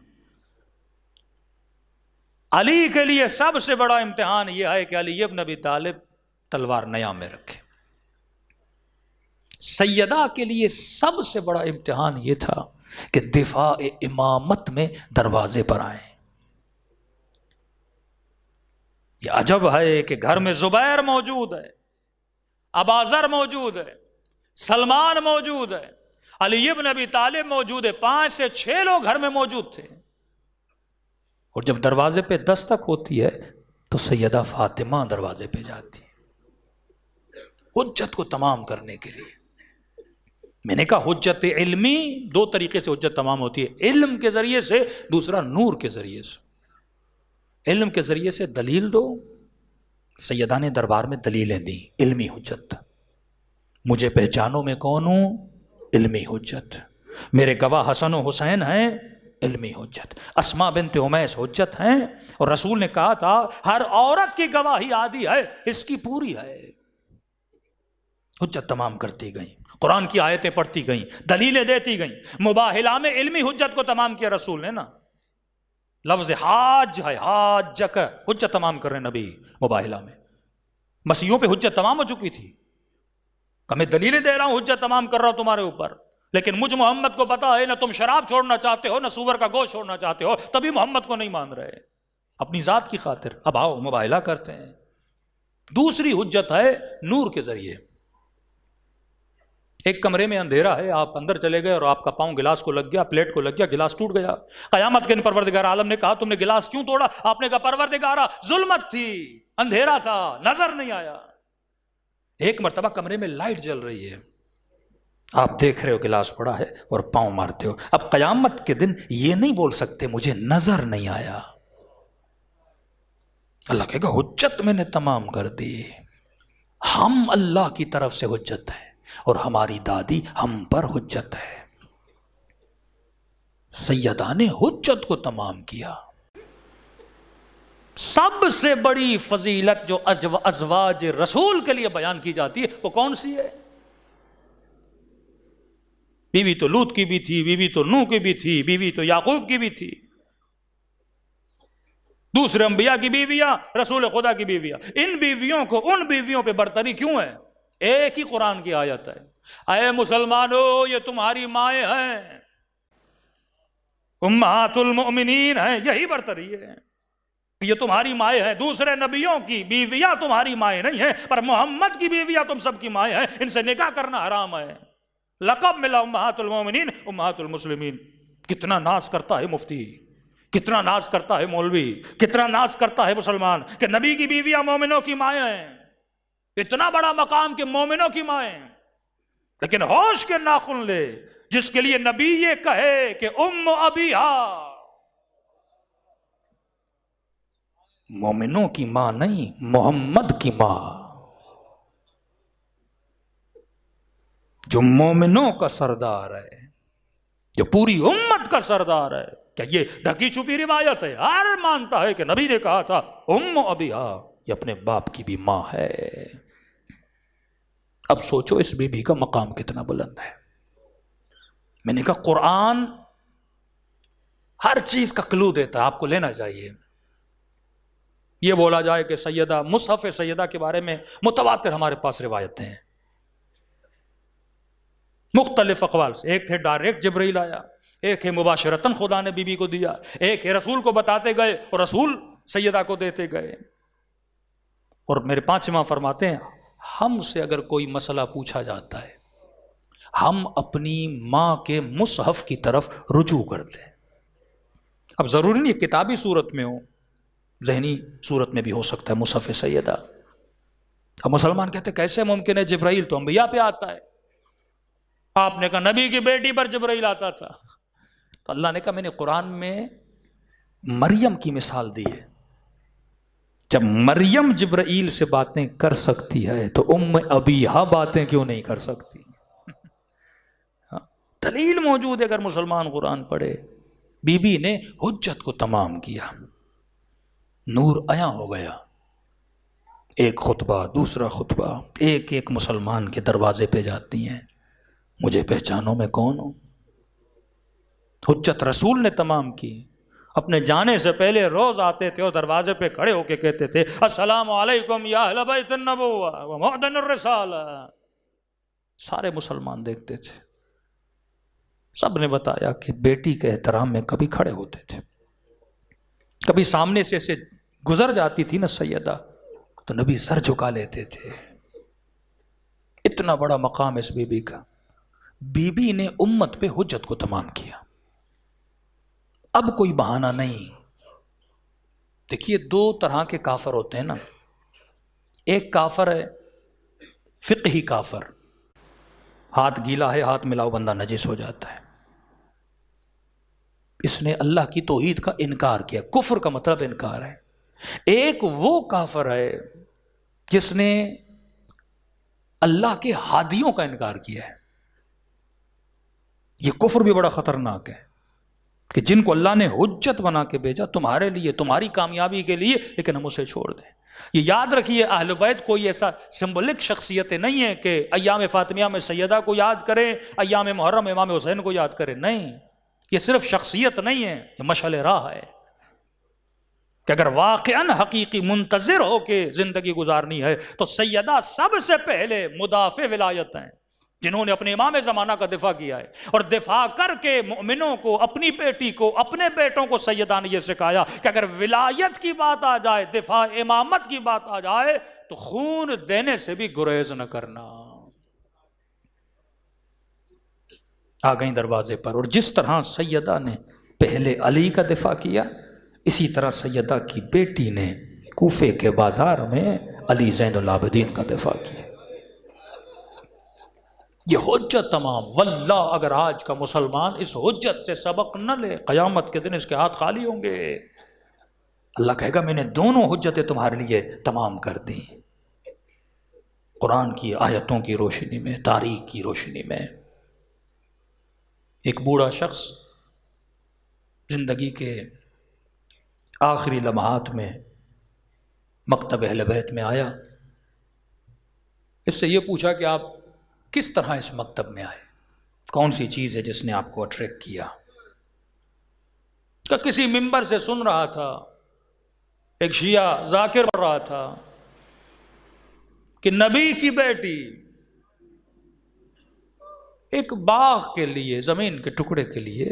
علی کے لیے سب سے بڑا امتحان یہ ہے کہ علی ابن ابی طالب تلوار نیام میں رکھے. سیدہ کے لیے سب سے بڑا امتحان یہ تھا کہ دفاع امامت میں دروازے پر آئیں. یہ عجب ہے کہ گھر میں زبیر موجود ہے، اباذر موجود ہے، سلمان موجود ہے، علی ابن ابی طالب موجود ہے، 5 سے 6 لوگ گھر میں موجود تھے. اور جب دروازے پہ دستک ہوتی ہے تو سیدہ فاطمہ دروازے پہ جاتی ہے حجت کو تمام کرنے کے لیے. میں نے کہا حجت علمی 2 طریقے سے حجت تمام ہوتی ہے، علم کے ذریعے سے، دوسرا نور کے ذریعے سے. علم کے ذریعے سے دلیل دو، سیدہ نے دربار میں دلیلیں دی، علمی حجت. مجھے پہچانو میں کون ہوں، علمی حجت. میرے گواہ حسن و حسین ہیں، علمی حجت. اسماء بنت امیس حجت ہیں، اور رسول نے کہا تھا ہر عورت کی گواہی آدھی ہے، اس کی پوری ہے. حجت تمام کرتی گئیں، قرآن کی آیتیں پڑھتی گئیں، دلیلیں دیتی گئیں. مباہلہ میں علمی حجت کو تمام کیا رسول نے نا. لفظ حاج ہے، حاجک، حجت تمام کر رہے نبی مباہلہ میں. مسیحوں پہ حجت تمام ہو چکی تھی کہ میں دلیلیں دے رہا ہوں، حجت تمام کر رہا ہوں تمہارے اوپر، لیکن مجھ محمد کو پتا ہے نہ تم شراب چھوڑنا چاہتے ہو نہ سور کا گوشت چھوڑنا چاہتے ہو، تبھی محمد کو نہیں مان رہے اپنی ذات کی خاطر. اب آؤ مباہلہ کرتے ہیں. دوسری حجت ہے نور کے ذریعے. ایک کمرے میں اندھیرا ہے، آپ اندر چلے گئے اور آپ کا پاؤں گلاس کو لگ گیا، پلیٹ کو لگ گیا، گلاس ٹوٹ گیا. قیامت کے دن پروردگار عالم نے کہا تم نے گلاس کیوں توڑا؟ آپ نے کہا پروردگارا ظلمت تھی، اندھیرا تھا، نظر نہیں آیا. ایک مرتبہ کمرے میں لائٹ جل رہی ہے، آپ دیکھ رہے ہو گلاس پڑا ہے اور پاؤں مارتے ہو. اب قیامت کے دن یہ نہیں بول سکتے مجھے نظر نہیں آیا. اللہ کہے گا حجت میں نے تمام کر دی. ہم اللہ کی طرف سے حجت ہے اور ہماری دادی ہم پر حجت ہے. سیدہ نے حجت کو تمام کیا. سب سے بڑی فضیلت جو ازواج رسول کے لیے بیان کی جاتی ہے وہ کون سی ہے؟ بیوی تو لوط کی بھی تھی، بیوی تو نوح کی بھی تھی، بیوی تو یعقوب کی بھی تھی، دوسرے انبیاء کی بیویاں، رسول خدا کی بیویاں. ان بیویوں کو ان بیویوں پہ برتری کیوں ہے؟ ایک ہی قرآن کی آیت ہے، اے مسلمانوں یہ تمہاری مائیں ہیں، امہات المؤمنین ہیں، یہی برتری ہے، یہ تمہاری مائیں ہیں. دوسرے نبیوں کی بیویاں تمہاری مائیں نہیں ہیں، پر محمد کی بیویاں تم سب کی مائیں ہیں، ان سے نکاح کرنا حرام ہے. لقب ملا امہات المؤمنین امہات المسلمین. کتنا ناز کرتا ہے مفتی، کتنا ناز کرتا ہے مولوی، کتنا ناز کرتا ہے مسلمان کہ نبی کی بیویاں مومنوں کی مائیں ہیں. اتنا بڑا مقام کہ مومنوں کی مائیں. لیکن ہوش کے ناخن لے جس کے لیے نبی یہ کہے کہ ام ابیہا، مومنوں کی ماں نہیں، محمد کی ماں، جو مومنوں کا سردار ہے، جو پوری امت کا سردار ہے. کہ یہ ڈھکی چھپی روایت ہے، ہر مانتا ہے کہ نبی نے کہا تھا ام ابیہا، یہ اپنے باپ کی بھی ماں ہے. اب سوچو اس بی بی کا مقام کتنا بلند ہے. میں نے کہا قرآن ہر چیز کا کلو دیتا ہے، آپ کو لینا چاہیے. یہ بولا جائے کہ سیدہ مصحف سیدہ کے بارے میں متواتر ہمارے پاس روایتیں ہیں مختلف اقوال سے. ایک تھے ڈائریکٹ جبرائیل آیا، ایک ہے مباشرتاً خدا نے بی بی کو دیا، ایک ہے رسول کو بتاتے گئے اور رسول سیدہ کو دیتے گئے. اور میرے پانچ امام فرماتے ہیں ہم سے اگر کوئی مسئلہ پوچھا جاتا ہے ہم اپنی ماں کے مصحف کی طرف رجوع کرتے ہیں. اب ضروری نہیں کتابی صورت میں ہو، ذہنی صورت میں بھی ہو سکتا ہے مصحف سیدہ. اب مسلمان کہتے ہیں کیسے ممکن ہے، جبرائیل تو انبیاء پہ آتا ہے. آپ نے کہا نبی کی بیٹی پر جبرائیل آتا تھا. تو اللہ نے کہا میں نے قرآن میں مریم کی مثال دی ہے. جب مریم جبرائیل سے باتیں کر سکتی ہے تو ام ابیہا باتیں کیوں نہیں کر سکتی؟ دلیل موجود ہے اگر مسلمان قرآن پڑھے. بی بی نے حجت کو تمام کیا، نور عیاں ہو گیا. ایک خطبہ دوسرا خطبہ، ایک ایک مسلمان کے دروازے پہ جاتی ہیں، مجھے پہچانو میں کون ہوں. حجت رسول نے تمام کی. اپنے جانے سے پہلے روز آتے تھے اور دروازے پہ کھڑے ہو کے کہتے تھے السلام علیکم یا اہل بیت النبوہ و معدن الرسالہ. سارے مسلمان دیکھتے تھے. سب نے بتایا کہ بیٹی کے احترام میں کبھی کھڑے ہوتے تھے. کبھی سامنے سے ایسے گزر جاتی تھی نا سیدہ تو نبی سر جھکا لیتے تھے. اتنا بڑا مقام اس بی بی کا. بی بی نے امت پہ حجت کو تمام کیا. اب کوئی بہانہ نہیں. دیکھیے دو طرح کے کافر ہوتے ہیں نا. ایک کافر ہے فقہی کافر، ہاتھ گیلا ہے ہاتھ ملاؤ بندہ نجس ہو جاتا ہے، اس نے اللہ کی توحید کا انکار کیا. کفر کا مطلب انکار ہے. ایک وہ کافر ہے جس نے اللہ کے ہادیوں کا انکار کیا ہے. یہ کفر بھی بڑا خطرناک ہے کہ جن کو اللہ نے حجت بنا کے بھیجا تمہارے لیے، تمہاری کامیابی کے لیے، لیکن ہم اسے چھوڑ دیں. یہ یاد رکھیے اہل بیت کوئی ایسا سمبولک شخصیتیں نہیں ہے کہ ایام فاطمیہ میں سیدہ کو یاد کریں، ایام محرم امام حسین کو یاد کریں. نہیں، یہ صرف شخصیت نہیں ہے، یہ مشعل راہ ہے کہ اگر واقعاً حقیقی منتظر ہو کے زندگی گزارنی ہے تو سیدہ سب سے پہلے مدافع ولایت ہیں، جنہوں نے اپنے امام زمانہ کا دفاع کیا ہے اور دفاع کر کے مومنوں کو، اپنی بیٹی کو، اپنے بیٹوں کو سیدہ نے یہ سکھایا کہ اگر ولایت کی بات آ جائے، دفاع امامت کی بات آ جائے تو خون دینے سے بھی گریز نہ کرنا. آ گئیں دروازے پر، اور جس طرح سیدہ نے پہلے علی کا دفاع کیا، اسی طرح سیدہ کی بیٹی نے کوفے کے بازار میں علی زین العابدین کا دفاع کیا. یہ حجت تمام. واللہ اگر آج کا مسلمان اس حجت سے سبق نہ لے، قیامت کے دن اس کے ہاتھ خالی ہوں گے. اللہ کہے گا میں نے دونوں حجتیں تمہارے لیے تمام کر دی، قرآن کی آیتوں کی روشنی میں، تاریخ کی روشنی میں. ایک بوڑھا شخص زندگی کے آخری لمحات میں مکتب اہل بیت میں آیا. اس سے یہ پوچھا کہ آپ کس طرح اس مکتب میں آئے، کون سی چیز ہے جس نے آپ کو اٹریکٹ کیا؟ کہ کسی ممبر سے سن رہا تھا، ایک شیعہ ذاکر پڑھ رہا تھا کہ نبی کی بیٹی ایک باغ کے لیے، زمین کے ٹکڑے کے لیے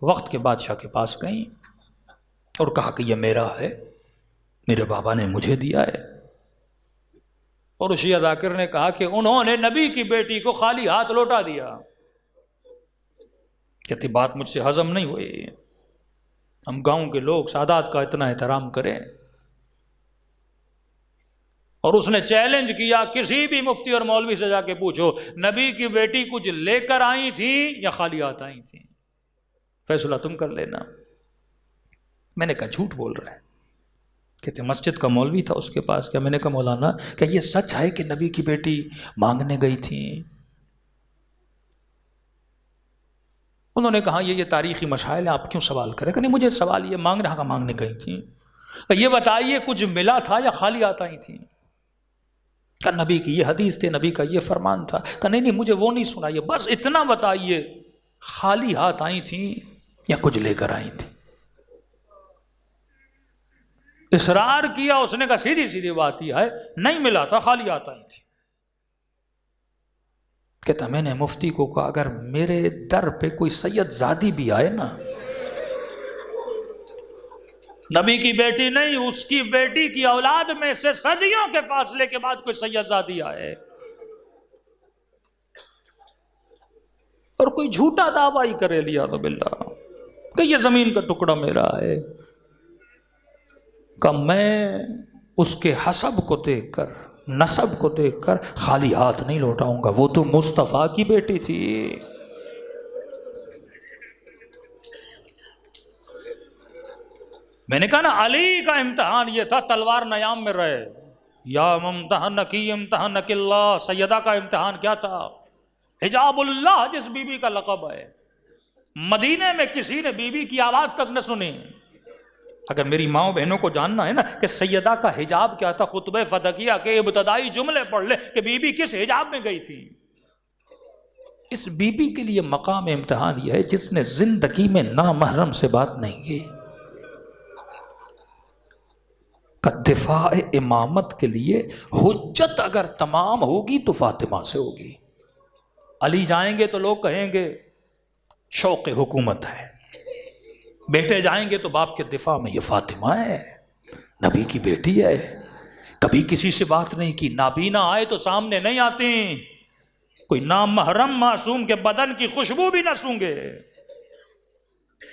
وقت کے بادشاہ کے پاس گئیں اور کہا کہ یہ میرا ہے، میرے بابا نے مجھے دیا ہے. اور شیعہ ذاکر نے کہا کہ انہوں نے نبی کی بیٹی کو خالی ہاتھ لوٹا دیا. کہتی بات مجھ سے ہضم نہیں ہوئی، ہم گاؤں کے لوگ سادات کا اتنا احترام کریں. اور اس نے چیلنج کیا، کسی بھی مفتی اور مولوی سے جا کے پوچھو نبی کی بیٹی کچھ لے کر آئی تھیں یا خالی ہاتھ آئی تھیں، فیصلہ تم کر لینا. میں نے کہا جھوٹ بول رہا ہے. کہتے مسجد کا مولوی تھا اس کے پاس. کیا؟ میں نے کہا مولانا کیا یہ سچ ہے کہ نبی کی بیٹی مانگنے گئی تھی؟ انہوں نے کہا یہ تاریخی مسائل ہیں، آپ کیوں سوال کریں؟ کہ نہیں مجھے سوال یہ مانگنے گئی تھی. یہ بتائیے کچھ ملا تھا یا خالی ہاتھ آئی تھی؟ کہ نبی کی یہ حدیث تھی، نبی کا یہ فرمان تھا. کہ نہیں مجھے وہ نہیں سنائیے، بس اتنا بتائیے خالی ہاتھ آئی تھیں یا کچھ لے کر آئی تھی. اصرار کیا. اس نے کہا سیدھی سیدھی بات یہ ہے، نہیں ملا تھا، خالی ہاتھ آئی تھی. کہتا میں نے مفتی کو کہا اگر میرے در پہ کوئی سید زادی بھی آئے نا، نبی کی بیٹی نہیں، اس کی بیٹی کی اولاد میں سے صدیوں کے فاصلے کے بعد کوئی سید زادی آئے اور کوئی جھوٹا دعویٰ ہی کرے لیا تو باللہ کہ یہ زمین کا ٹکڑا میرا ہے، کہ میں اس کے حسب کو دیکھ کر، نسب کو دیکھ کر خالی ہاتھ نہیں لوٹاؤں گا. وہ تو مصطفیٰ کی بیٹی تھی. میں نے کہا نا علی کا امتحان یہ تھا تلوار نیام میں رہے. یا ممتحنکی امتحنک اللہ. سیدہ کا امتحان کیا تھا؟ حجاب اللہ جس بی بی کا لقب ہے. مدینے میں کسی نے بی بی کی آواز تک نہ سنی. اگر میری ماؤں بہنوں کو جاننا ہے نا کہ سیدہ کا حجاب کیا تھا، خطبہ فدقیہ کے ابتدائی جملے پڑھ لے کہ بی بی کس حجاب میں گئی تھی. اس بی بی کے لیے مقام امتحان یہ ہے جس نے زندگی میں نامحرم سے بات نہیں کی. کا دفاع امامت کے لیے حجت اگر تمام ہوگی تو فاطمہ سے ہوگی. علی جائیں گے تو لوگ کہیں گے شوق حکومت ہے، بیٹے جائیں گے تو باپ کے دفاع میں یہ فاطمہ ہے، نبی کی بیٹی ہے، کبھی کسی سے بات نہیں کی. نابینا آئے تو سامنے نہیں آتی، کوئی نامحرم معصوم کے بدن کی خوشبو بھی نہ سونگے.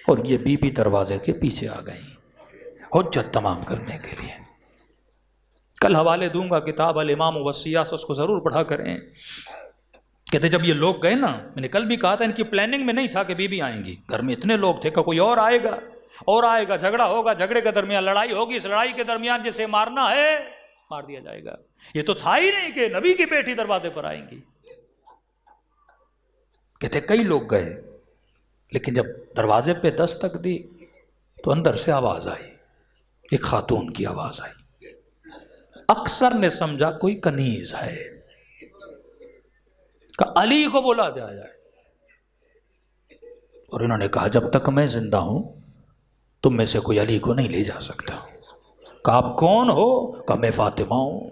اور یہ بی بی دروازے کے پیچھے آ گئی حجت تمام کرنے کے لیے. کل حوالے دوں گا کتاب الامام والسیاسہ، اس کو ضرور پڑھا کریں. کہتے جب یہ لوگ گئے نا، میں نے کل بھی کہا تھا ان کی پلاننگ میں نہیں تھا کہ بی بی آئیں گی. گھر میں اتنے لوگ تھے کہ کوئی اور آئے گا، جھگڑا ہوگا، جھگڑے کے درمیان لڑائی ہوگی، اس لڑائی کے درمیان جسے مارنا ہے مار دیا جائے گا. یہ تو تھا ہی نہیں کہ نبی کی بیٹی دروازے پر آئیں گی. کہتے کئی لوگ گئے، لیکن جب دروازے پہ دستک دی تو اندر سے آواز آئی، ایک خاتون کی آواز آئی. اکثر نے سمجھا کوئی کنیز ہے کہ علی کو بلا دیا جائے. اور انہوں نے کہا جب تک میں زندہ ہوں تم میں سے کوئی علی کو نہیں لے جا سکتا. کہ آپ کون ہو؟ کہ میں فاطمہ ہوں.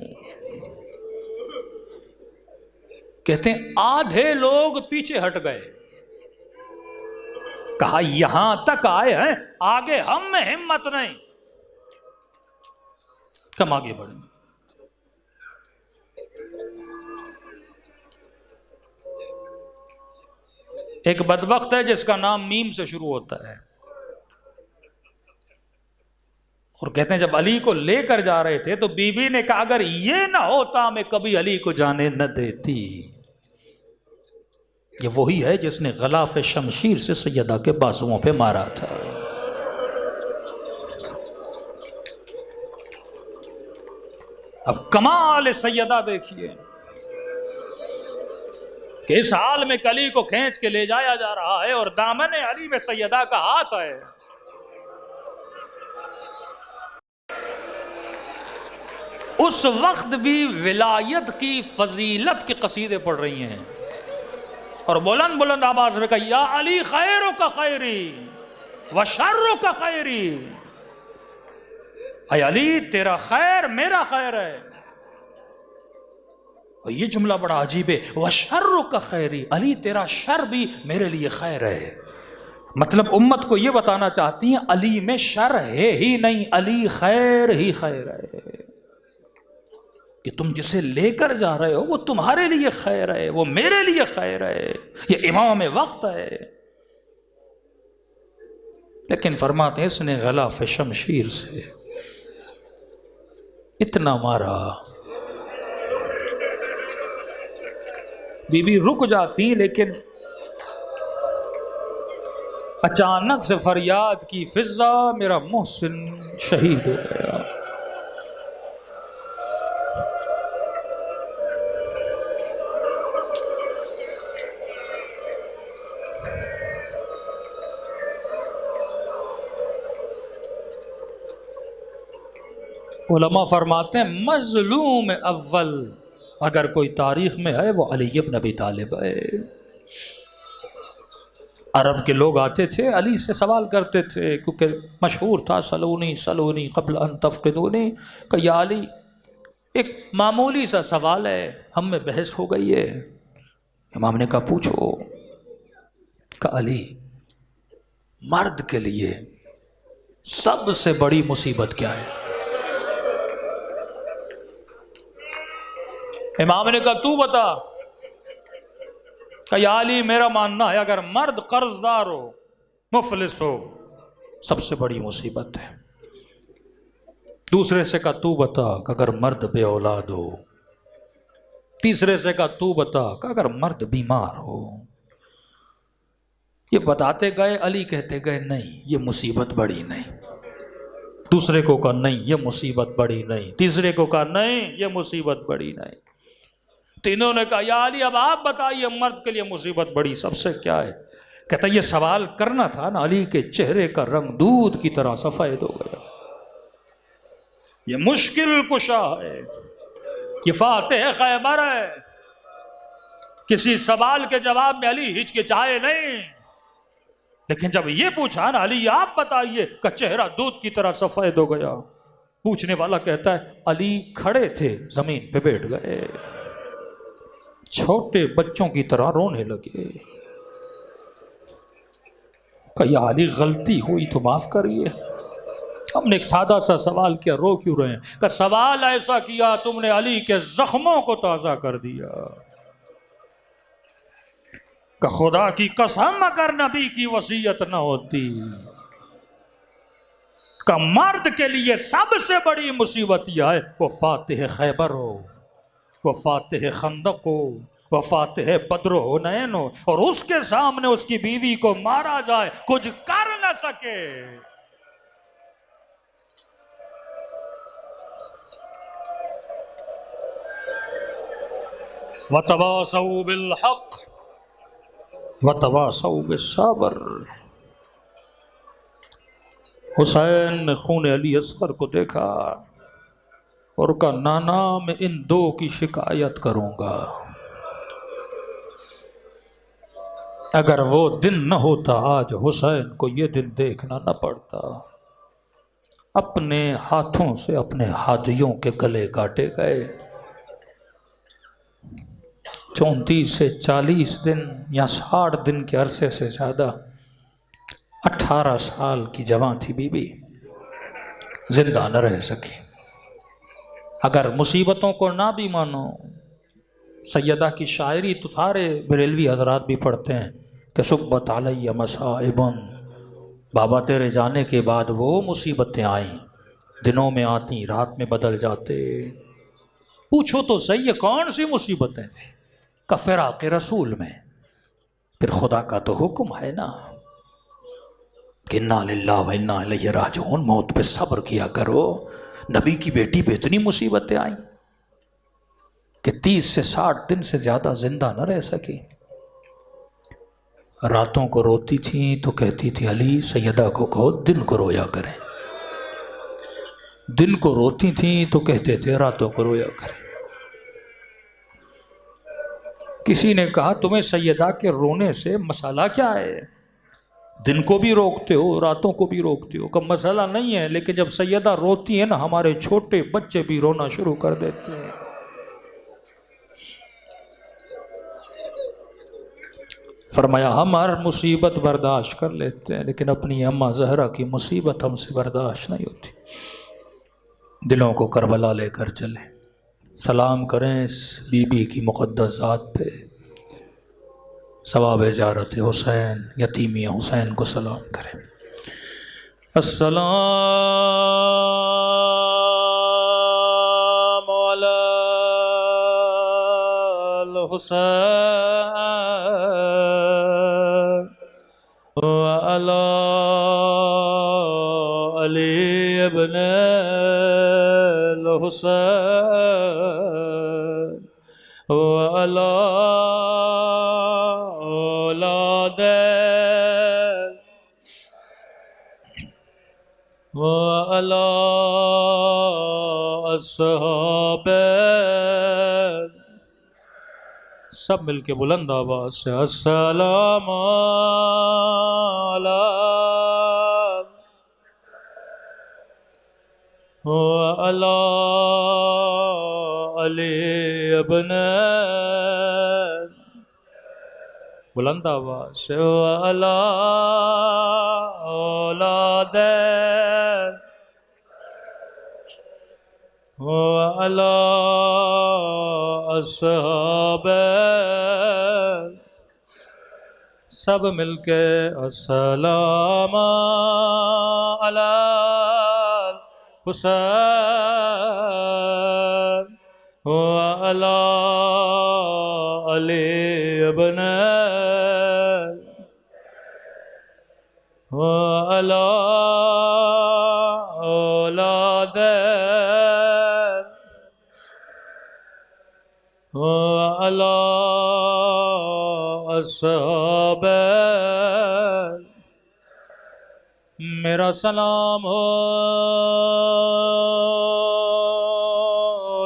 کہتے ہیں آدھے لوگ پیچھے ہٹ گئے. کہا یہاں تک آئے ہیں، آگے ہم میں ہمت نہیں. کہ ہم آگے بڑھیں۔ ایک بدبخت ہے جس کا نام میم سے شروع ہوتا ہے، اور کہتے ہیں جب علی کو لے کر جا رہے تھے تو بی بی نے کہا اگر یہ نہ ہوتا میں کبھی علی کو جانے نہ دیتی۔ یہ وہی ہے جس نے غلاف شمشیر سے سیدہ کے بازوؤں پہ مارا تھا۔ اب کمال سیدہ دیکھیے کہ اس حال میں علی کو کھینچ کے لے جایا جا رہا ہے اور دامن علی میں سیدہ کا ہاتھ ہے۔ اس وقت بھی ولایت کی فضیلت کے قصیدے پڑھ رہی ہیں اور بلند بلند آواز میں کہا یا علی خیرک خیری وشرک خیری، اے علی تیرا خیر میرا خیر ہے۔ اور یہ جملہ بڑا عجیب ہے، وشرک خیری، علی تیرا شر بھی میرے لیے خیر ہے۔ مطلب امت کو یہ بتانا چاہتی ہیں علی میں شر ہے ہی نہیں، علی خیر ہی خیر ہے، کہ تم جسے لے کر جا رہے ہو وہ تمہارے لیے خیر ہے، وہ میرے لیے خیر ہے، یہ امام وقت ہے۔ لیکن فرماتے ہیں اس نے غلاف شمشیر سے اتنا مارا، بی بی رک جاتی لیکن اچانک سے فریاد کی فضا میرا محسن شہید ہو گیا۔ علماء فرماتے ہیں مظلوم اول اگر کوئی تاریخ میں ہے وہ علی بن ابی طالب ہے۔ عرب کے لوگ آتے تھے علی سے سوال کرتے تھے کیونکہ مشہور تھا سلونی سلونی قبل ان تفقدونی، کہ یا علی ایک معمولی سا سوال ہے ہم میں بحث ہو گئی ہے۔ امام نے کہا پوچھو، کہ علی مرد کے لیے سب سے بڑی مصیبت کیا ہے؟ امام نے کہا تو بتا، کہ یا علی میرا ماننا ہے اگر مرد قرض دار ہو مفلس ہو سب سے بڑی مصیبت ہے۔ دوسرے سے کہا تو بتا کہ اگر مرد بے اولاد ہو، تیسرے سے کہا تو بتا کہ اگر مرد بیمار ہو۔ یہ بتاتے گئے، علی کہتے گئے نہیں یہ مصیبت بڑی نہیں، دوسرے کو کہا نہیں یہ مصیبت بڑی نہیں، تیسرے کو کہا نہیں یہ مصیبت بڑی نہیں، تینوں نے کہا یا علی اب آپ بتائیے مرد کے لیے مصیبت بڑی سب سے کیا ہے؟ کہتا یہ سوال کرنا تھا نا، علی کے چہرے کا رنگ دودھ کی طرح سفید ہو گیا۔ یہ مشکل کشا ہے، یہ فاتح خیبر ہے، کسی سوال کے جواب میں علی ہچکچائے نہیں، لیکن جب یہ پوچھا نا علی آپ بتائیے کا چہرہ دودھ کی طرح سفید ہو گیا۔ پوچھنے والا کہتا ہے علی کھڑے تھے زمین پہ بیٹھ گئے، چھوٹے بچوں کی طرح رونے لگے، کہ یا علی غلطی ہوئی تو معاف کریے، ہم نے ایک سادہ سا سوال کیا رو کیوں رہے ہیں؟ کہ سوال ایسا کیا تم نے علی کے زخموں کو تازہ کر دیا، کہ خدا کی قسم اگر نبی کی وصیت نہ ہوتی کہ مرد کے لیے سب سے بڑی مصیبت یہ ہے وہ فاتح خیبر ہو، وہ فاتح خندق ہو، وہ فاتح بدر و حنین ہو، اور اس کے سامنے اس کی بیوی کو مارا جائے کچھ کر نہ سکے۔ وَتَوَاصَوْا بِالْحَقِّ وَتَوَاصَوْا بِالصَّبْرِ۔ حسین نے خون علی اصغر کو دیکھا اور کہا نانا میں ان دو کی شکایت کروں گا، اگر وہ دن نہ ہوتا آج حسین کو یہ دن دیکھنا نہ پڑتا۔ اپنے ہاتھوں سے اپنے ہادیوں کے گلے کاٹے گئے، 34 سے 40 دن یا 60 دن کے عرصے سے زیادہ، 18 سال کی جوان تھی بی بی، زندہ نہ رہ سکی۔ اگر مصیبتوں کو نہ بھی مانو، سیدہ کی شاعری تو سارے بریلوی حضرات بھی پڑھتے ہیں کہ صبت علیہ مصائب، بابا تیرے جانے کے بعد وہ مصیبتیں آئیں، دنوں میں آتی رات میں بدل جاتے۔ پوچھو تو صحیح، کون سی مصیبتیں تھیں؟ کہ فراق رسول میں، پھر خدا کا تو حکم ہے نا کہ انا للہ و انا الیہ راجعون، موت پہ صبر کیا کرو۔ نبی کی بیٹی پہ اتنی مصیبتیں آئیں کہ 30 سے 60 دن سے زیادہ زندہ نہ رہ سکی۔ راتوں کو روتی تھیں تو کہتی تھی علی سیدہ کو کہو دن کو رویا کریں، دن کو روتی تھیں تو کہتے تھے راتوں کو رویا کریں۔ کسی نے کہا تمہیں سیدہ کے رونے سے مسئلہ کیا ہے؟ دن کو بھی روکتے ہو راتوں کو بھی روکتے ہو۔ کہ مسئلہ نہیں ہے، لیکن جب سیدہ روتی ہے نا ہمارے چھوٹے بچے بھی رونا شروع کر دیتے ہیں۔ فرمایا ہم ہر مصیبت برداشت کر لیتے ہیں، لیکن اپنی اماں زہرا کی مصیبت ہم سے برداشت نہیں ہوتی۔ دلوں کو کربلا لے کر چلیں، سلام کریں اس بی بی کی مقدس ذات پہ، ثواب زیارت حسین، یتیمی حسین کو سلام کریں۔ السلام علی الحسین وعلی علی ابن الحسین وعلی اولاد وعلی اصحاب، سب مل کے بلند آواز سے السلام علی وعلی علی ابن، بلند آواز سے وعلی اولاد وعلی اصحاب، سب مل کے السلام علی حسین وعلی علی ابن وعلی اولاد وعلی اصحاب، میرا سلام ہو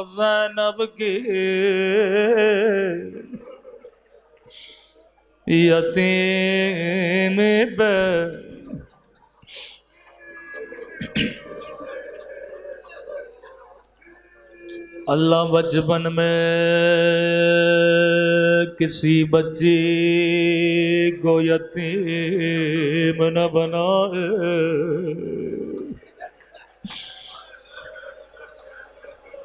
زینب کی یتیم بے، اللہ بچپن میں کسی بچی کو یتیم نہ بنائے۔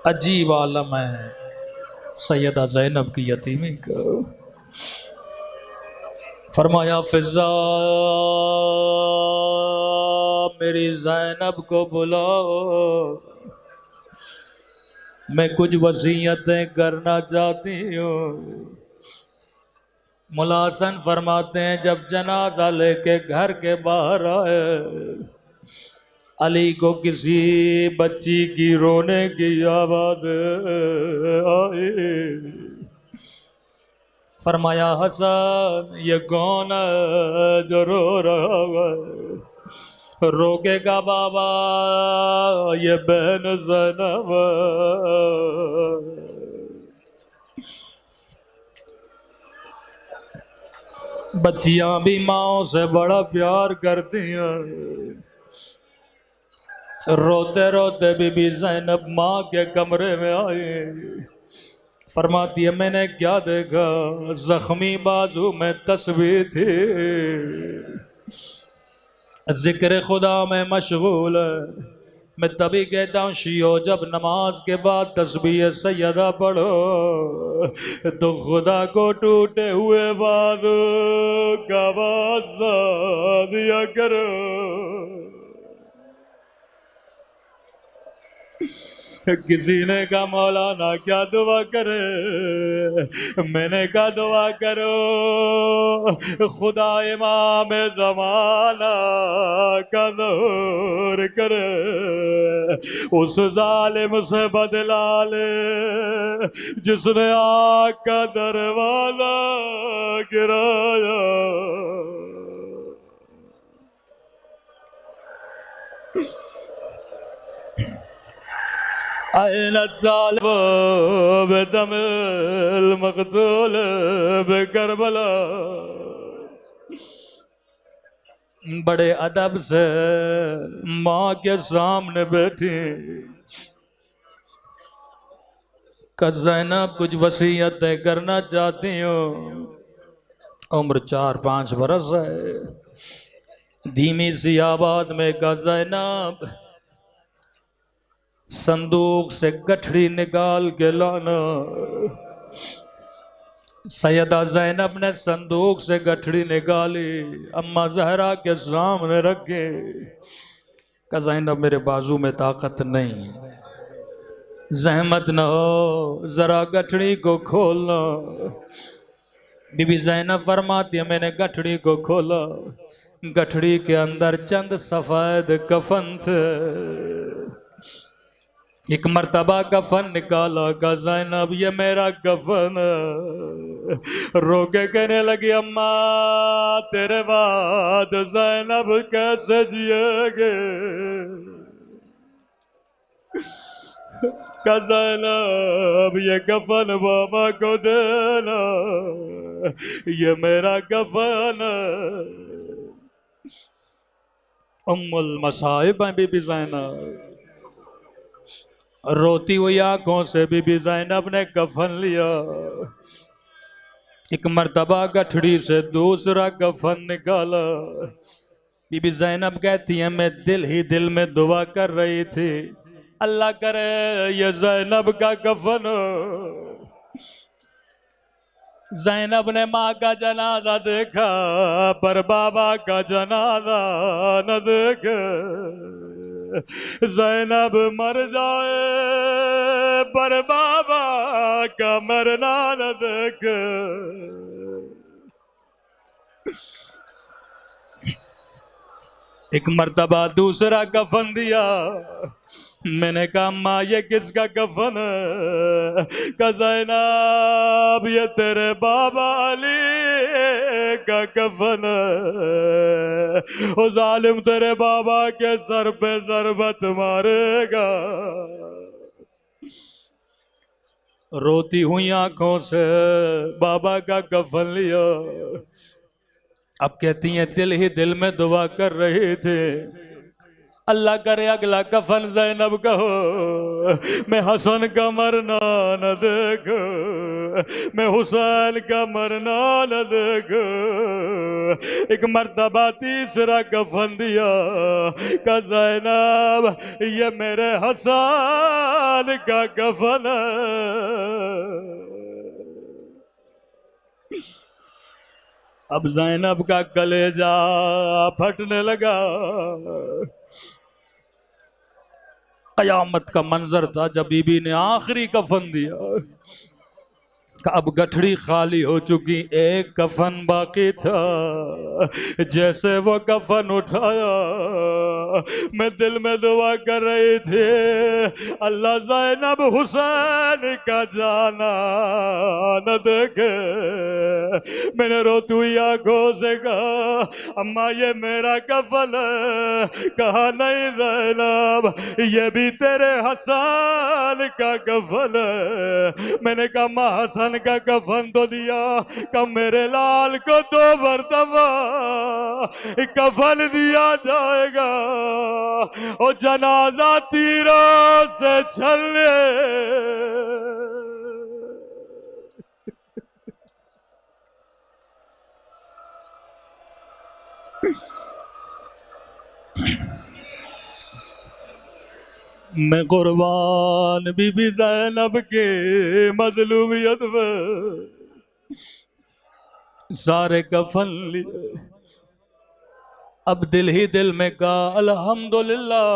عجیب عالم ہے سیدہ زینب کی یتیمی کا۔ فرمایا فضا میری زینب کو بلاؤ، میں کچھ وصیتیں کرنا چاہتی ہوں۔ مولا حسن فرماتے ہیں جب جنازہ لے کے گھر کے باہر آئے، علی کو کسی بچی کی رونے کی آواز آئی۔ فرمایا حسن یہ کون ہے جو رو رہا ہے؟ روکے گا بابا یہ بہن زینب، بچیاں بھی ماں سے بڑا پیار کرتی ہیں۔ روتے روتے بی بی زینب ماں کے کمرے میں آئی، فرماتی ہے میں نے کیا دیکھا، زخمی بازو میں تسبیح تھی، ذکر خدا میں مشغول ہے، میں تبھی کہتا ہوں شیعو جب نماز کے بعد تسبیح سیدہ پڑھو تو خدا کو ٹوٹے ہوئے بازو کا واسطہ دیا کرو۔ کسی نے کہا مولانا کیا دعا کرے؟ میں نے کہا دعا کرو خدا امام زمانہ کا ظہور کرے، اس ظالم سے بدلا لے جس نے آگ کا دروازہ گرایا۔ أين الظالم بدم المقتول بکربلا۔ بڑے ادب سے ماں کے سامنے بیٹھی کہ زینب کچھ وصیتیں کرنا چاہتی ہوں، عمر 4-5 برس ہے، دھیمی سی آواز میں کہا زینب صندوق سے گٹھڑی نکال کے لانا۔ سیدہ زینب نے صندوق سے گٹھڑی نکالی، اماں زہرا کے سامنے رکھے، کہ زینب میرے بازو میں طاقت نہیں، زحمت نہ ہو ذرا گٹھڑی کو کھولنا۔ بی بی زینب فرماتی ہے میں نے گٹھڑی کو کھولا، گٹھڑی کے اندر چند سفید کفن تھے۔ ایک مرتبہ کفن نکالا کہ زینب یہ میرا کفن ہے، رو کے کہنے لگی اماں تیرے بعد زینب کیسے جیے گے؟ کہ زینب یہ کفن بابا کو دینا، یہ میرا کفن ہے۔ ام المصائب ہیں بی بی زینب، روتی ہوئی آنکھوں سے بی بی زینب نے کفن لیا، ایک مرتبہ گٹھڑی سے دوسرا کفن نکالا۔ بی بی زینب کہتی ہیں میں دل ہی دل میں دعا کر رہی تھی اللہ کرے یہ زینب کا کفن ہو۔ زینب نے ماں کا جنازہ دیکھا پر بابا کا جنازہ نہ دیکھا۔ زینب مر جائے پر بابا کا مرنا نہ دیکھے۔ ایک مرتبہ دوسرا کفن دیا، میں نے کہا ماں یہ کس کا کفن ہے؟ کہ زینب یہ تیرے بابا علی کا کفن ہے، وہ ظالم تیرے بابا کے سر پہ ضربت مارے گا۔ روتی ہوئی آنکھوں سے بابا کا کفن لیا، اب کہتی ہیں دل ہی دل میں دعا کر رہی تھے اللہ کرے اگلا کفن زینب کا ہو، میں حسن کا مرنا نہ دیکھو، میں حسین کا مرنا نہ دیکھو۔ ایک مرتبہ تیسرا کفن دیا کہ زینب یہ میرے حسن کا کفن ہے۔ اب زینب کا کلیجہ پھٹنے لگا۔ قیامت کا منظر تھا جب بی بی نے آخری کفن دیا کہ اب گٹھڑی خالی ہو چکی، ایک کفن باقی تھا۔ جیسے وہ کفن اٹھایا میں دل میں دعا کر رہی تھی اللہ زینب حسین کا جانا نہ دیکھے۔ میں نے روتی ہوئی آنکھوں سے کہا اماں یہ میرا کفن ہے۔ کہا نہیں زینب یہ بھی تیرے حسن کا کفن ہے۔ میں نے کہا ماں حسن کا کفن تو دیا کہ میرے لال کو 2 مرتبہ کفن دیا جائے گا، اور جنازہ تیروں سے چھلے۔ میں قربان بی بی زینب کے مظلومیت میں سارے کفن لیے، اب دل ہی دل میں کہا الحمدللہ،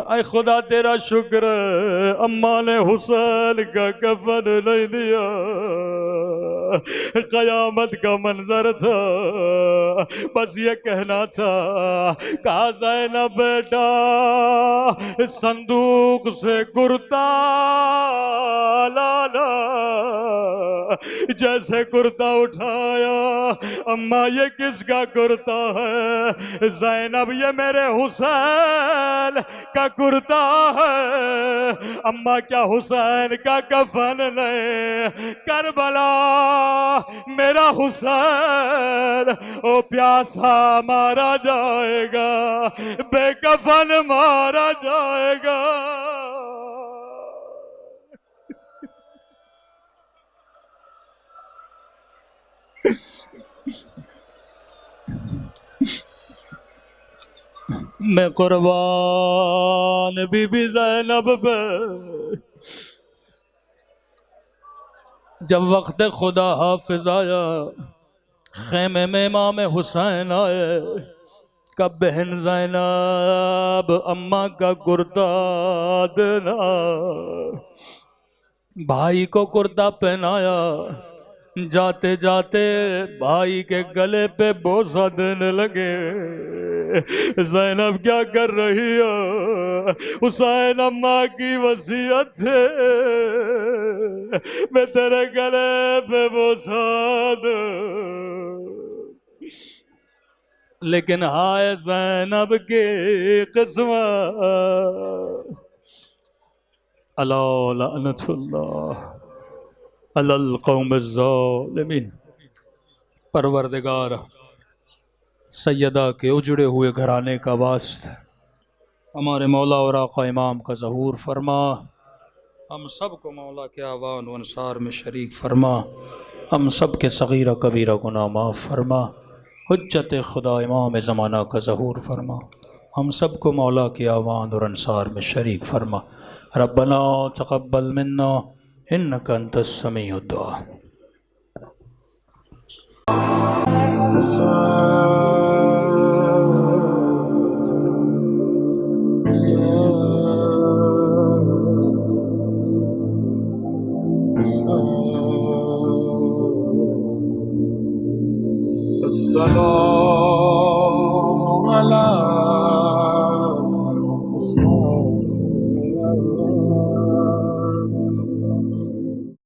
اے خدا تیرا شکر ہے اماں نے حسین کا کفن نہیں دیا۔ قیامت کا منظر تھا، بس یہ کہنا تھا، کہا زینب بیٹا صندوق سے کرتا لانا، جیسے کرتا اٹھایا، اماں یہ کس کا کرتا ہے؟ زینب یہ میرے حسین کا کرتا ہے۔ اماں کیا حسین کا کفن نہیں؟ کربلا میرا حسین او پیاسا مارا جائے گا، بے کفن مارا جائے گا۔ میں قربان بی بی زینب پہ، جب وقت خدا حافظ آیا، خیمے میں امام حسین آئے، کب بہن زینب اماں کا کرتا دینا، بھائی کو کرتا پہنایا، جاتے جاتے بھائی کے گلے پہ بوسہ دینے لگے۔ زینب کیا کر رہی ہو؟ حسین اماں کی وصیت ہے میں تیرے گلے پہ بوسہ دوں، لیکن ہائے زینب کی قسمت، الا لعنت اللہ علی القوم الظالمین۔ پروردگار سیدہ کے اجڑے ہوئے گھرانے کا واسطہ ہمارے مولا اور آقا امام کا ظہور فرما، ہم سب کو مولا کے اعوان و انصار میں شریک فرما، ہم سب کے صغیرہ کبیرہ گناہ معاف فرما، حجت خدا امام زمانہ کا ظہور فرما، ہم سب کو مولا کے اعوان اور انصار میں شریک فرما۔ ربنا تقبل منا انک انت السمیع الدعاء۔
السلام